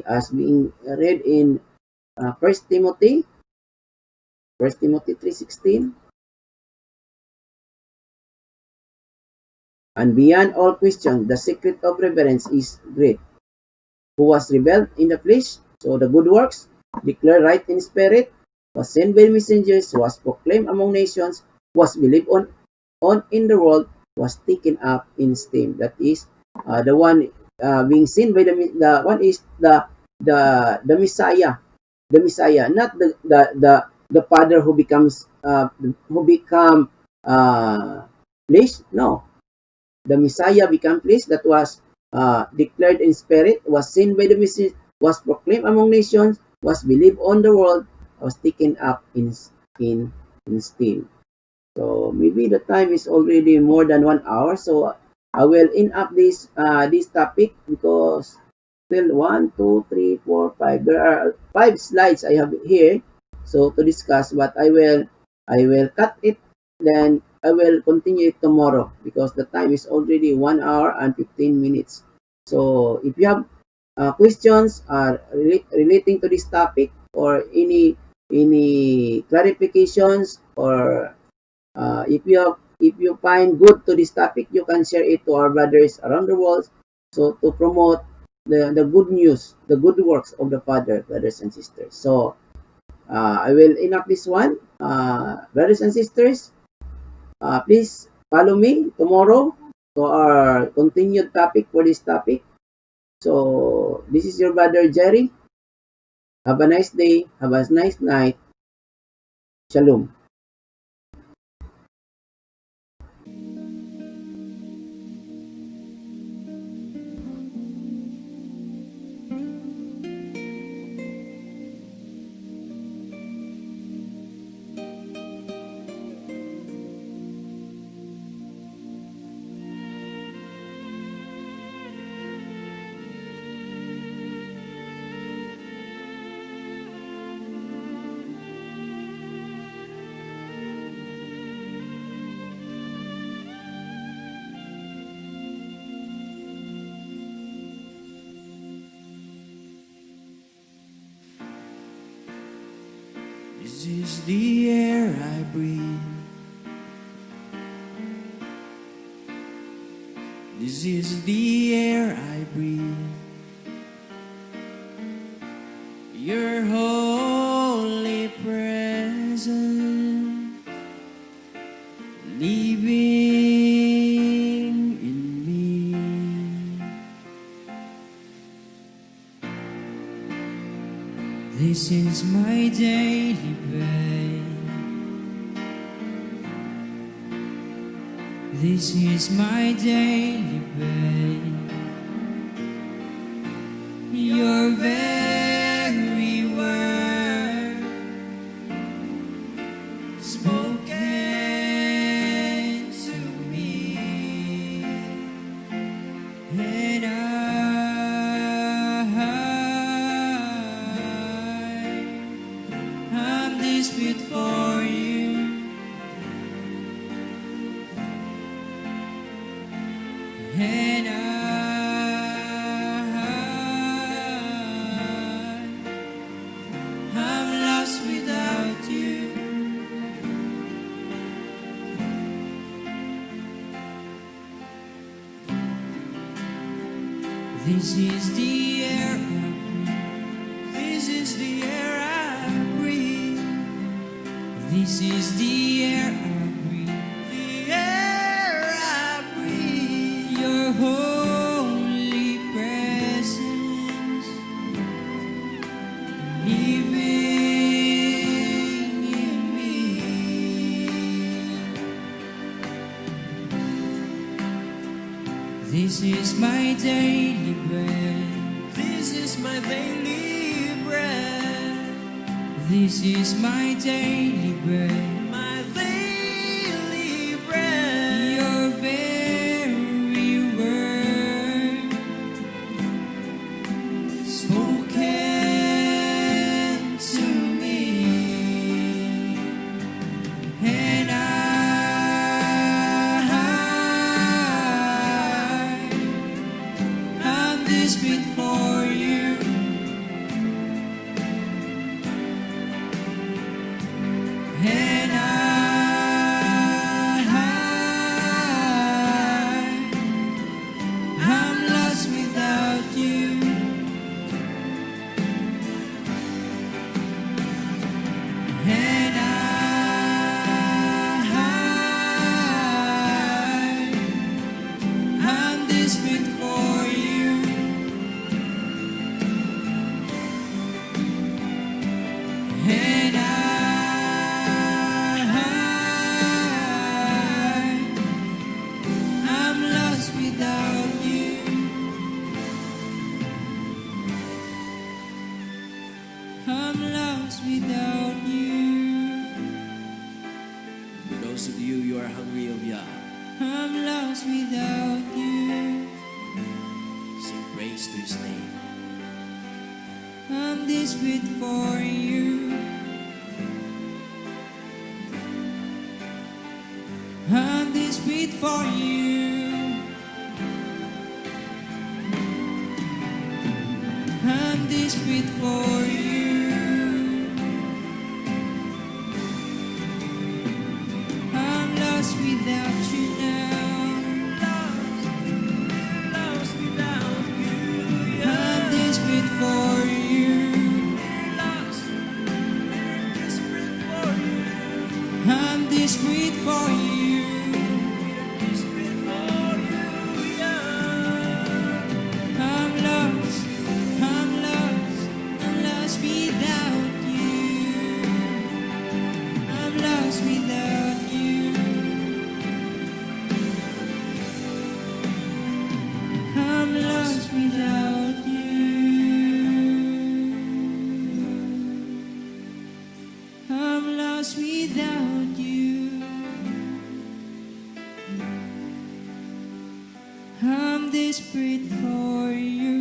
as being read in 1 Timothy 3:16. And beyond all question, the secret of reverence is great. Who was rebelled in the flesh, so the good works, declared right in spirit, was sent by messengers, was proclaimed among nations, was believed on in the world, was taken up in esteem. That is the one being seen by the one is the Messiah, not the Father who becomes flesh. No, the Messiah become flesh. That was declared in spirit, was seen by the message, was proclaimed among nations, was believed on the world, was taken up in steam. So maybe the time is already more than 1 hour. So I will end up this topic because still 1, 2, 3, 4, 5. There are 5 slides I have here so to discuss, but I will cut it. Then I will continue it tomorrow because the time is already 1 hour and 15 minutes. So if you have questions relating to this topic or any clarifications or if you find good to this topic, you can share it to our brothers around the world. So to promote the good news, the good works of the Father, brothers and sisters. So I will end up this one. Brothers and sisters, please follow me tomorrow to our continued topic for this topic. So this is your brother Jerry. Have a nice day. Have a nice night. Shalom. This is the air I breathe. This is the air I breathe. Your holy presence living in me. This is my daily bread. This is my daily bread. Your very word spoken to me, and I'm desperate for you. And I'm lost without you. This is the air I breathe. This is the air I breathe. This is the air I breathe. The air I breathe. Your holy presence living in me. This is my daily bread. This is my daily bread. This is my daily bread. My daily bread. Your very word spoken to me, and I'm desperate for you. And most of you are hungry of Yah. I'm lost without you. Sing praise to His name. I'm desperate for you. I'm desperate for you. I'm desperate for you. I'm lost without you now. Lost without you, I'm desperate for you. lost, desperate for you, I'm desperate for you. desperate for you, yeah. I'm lost, I'm lost, I'm lost without you. I'm lost without you. I'm lost without you. I'm lost without you. I'm desperate for you.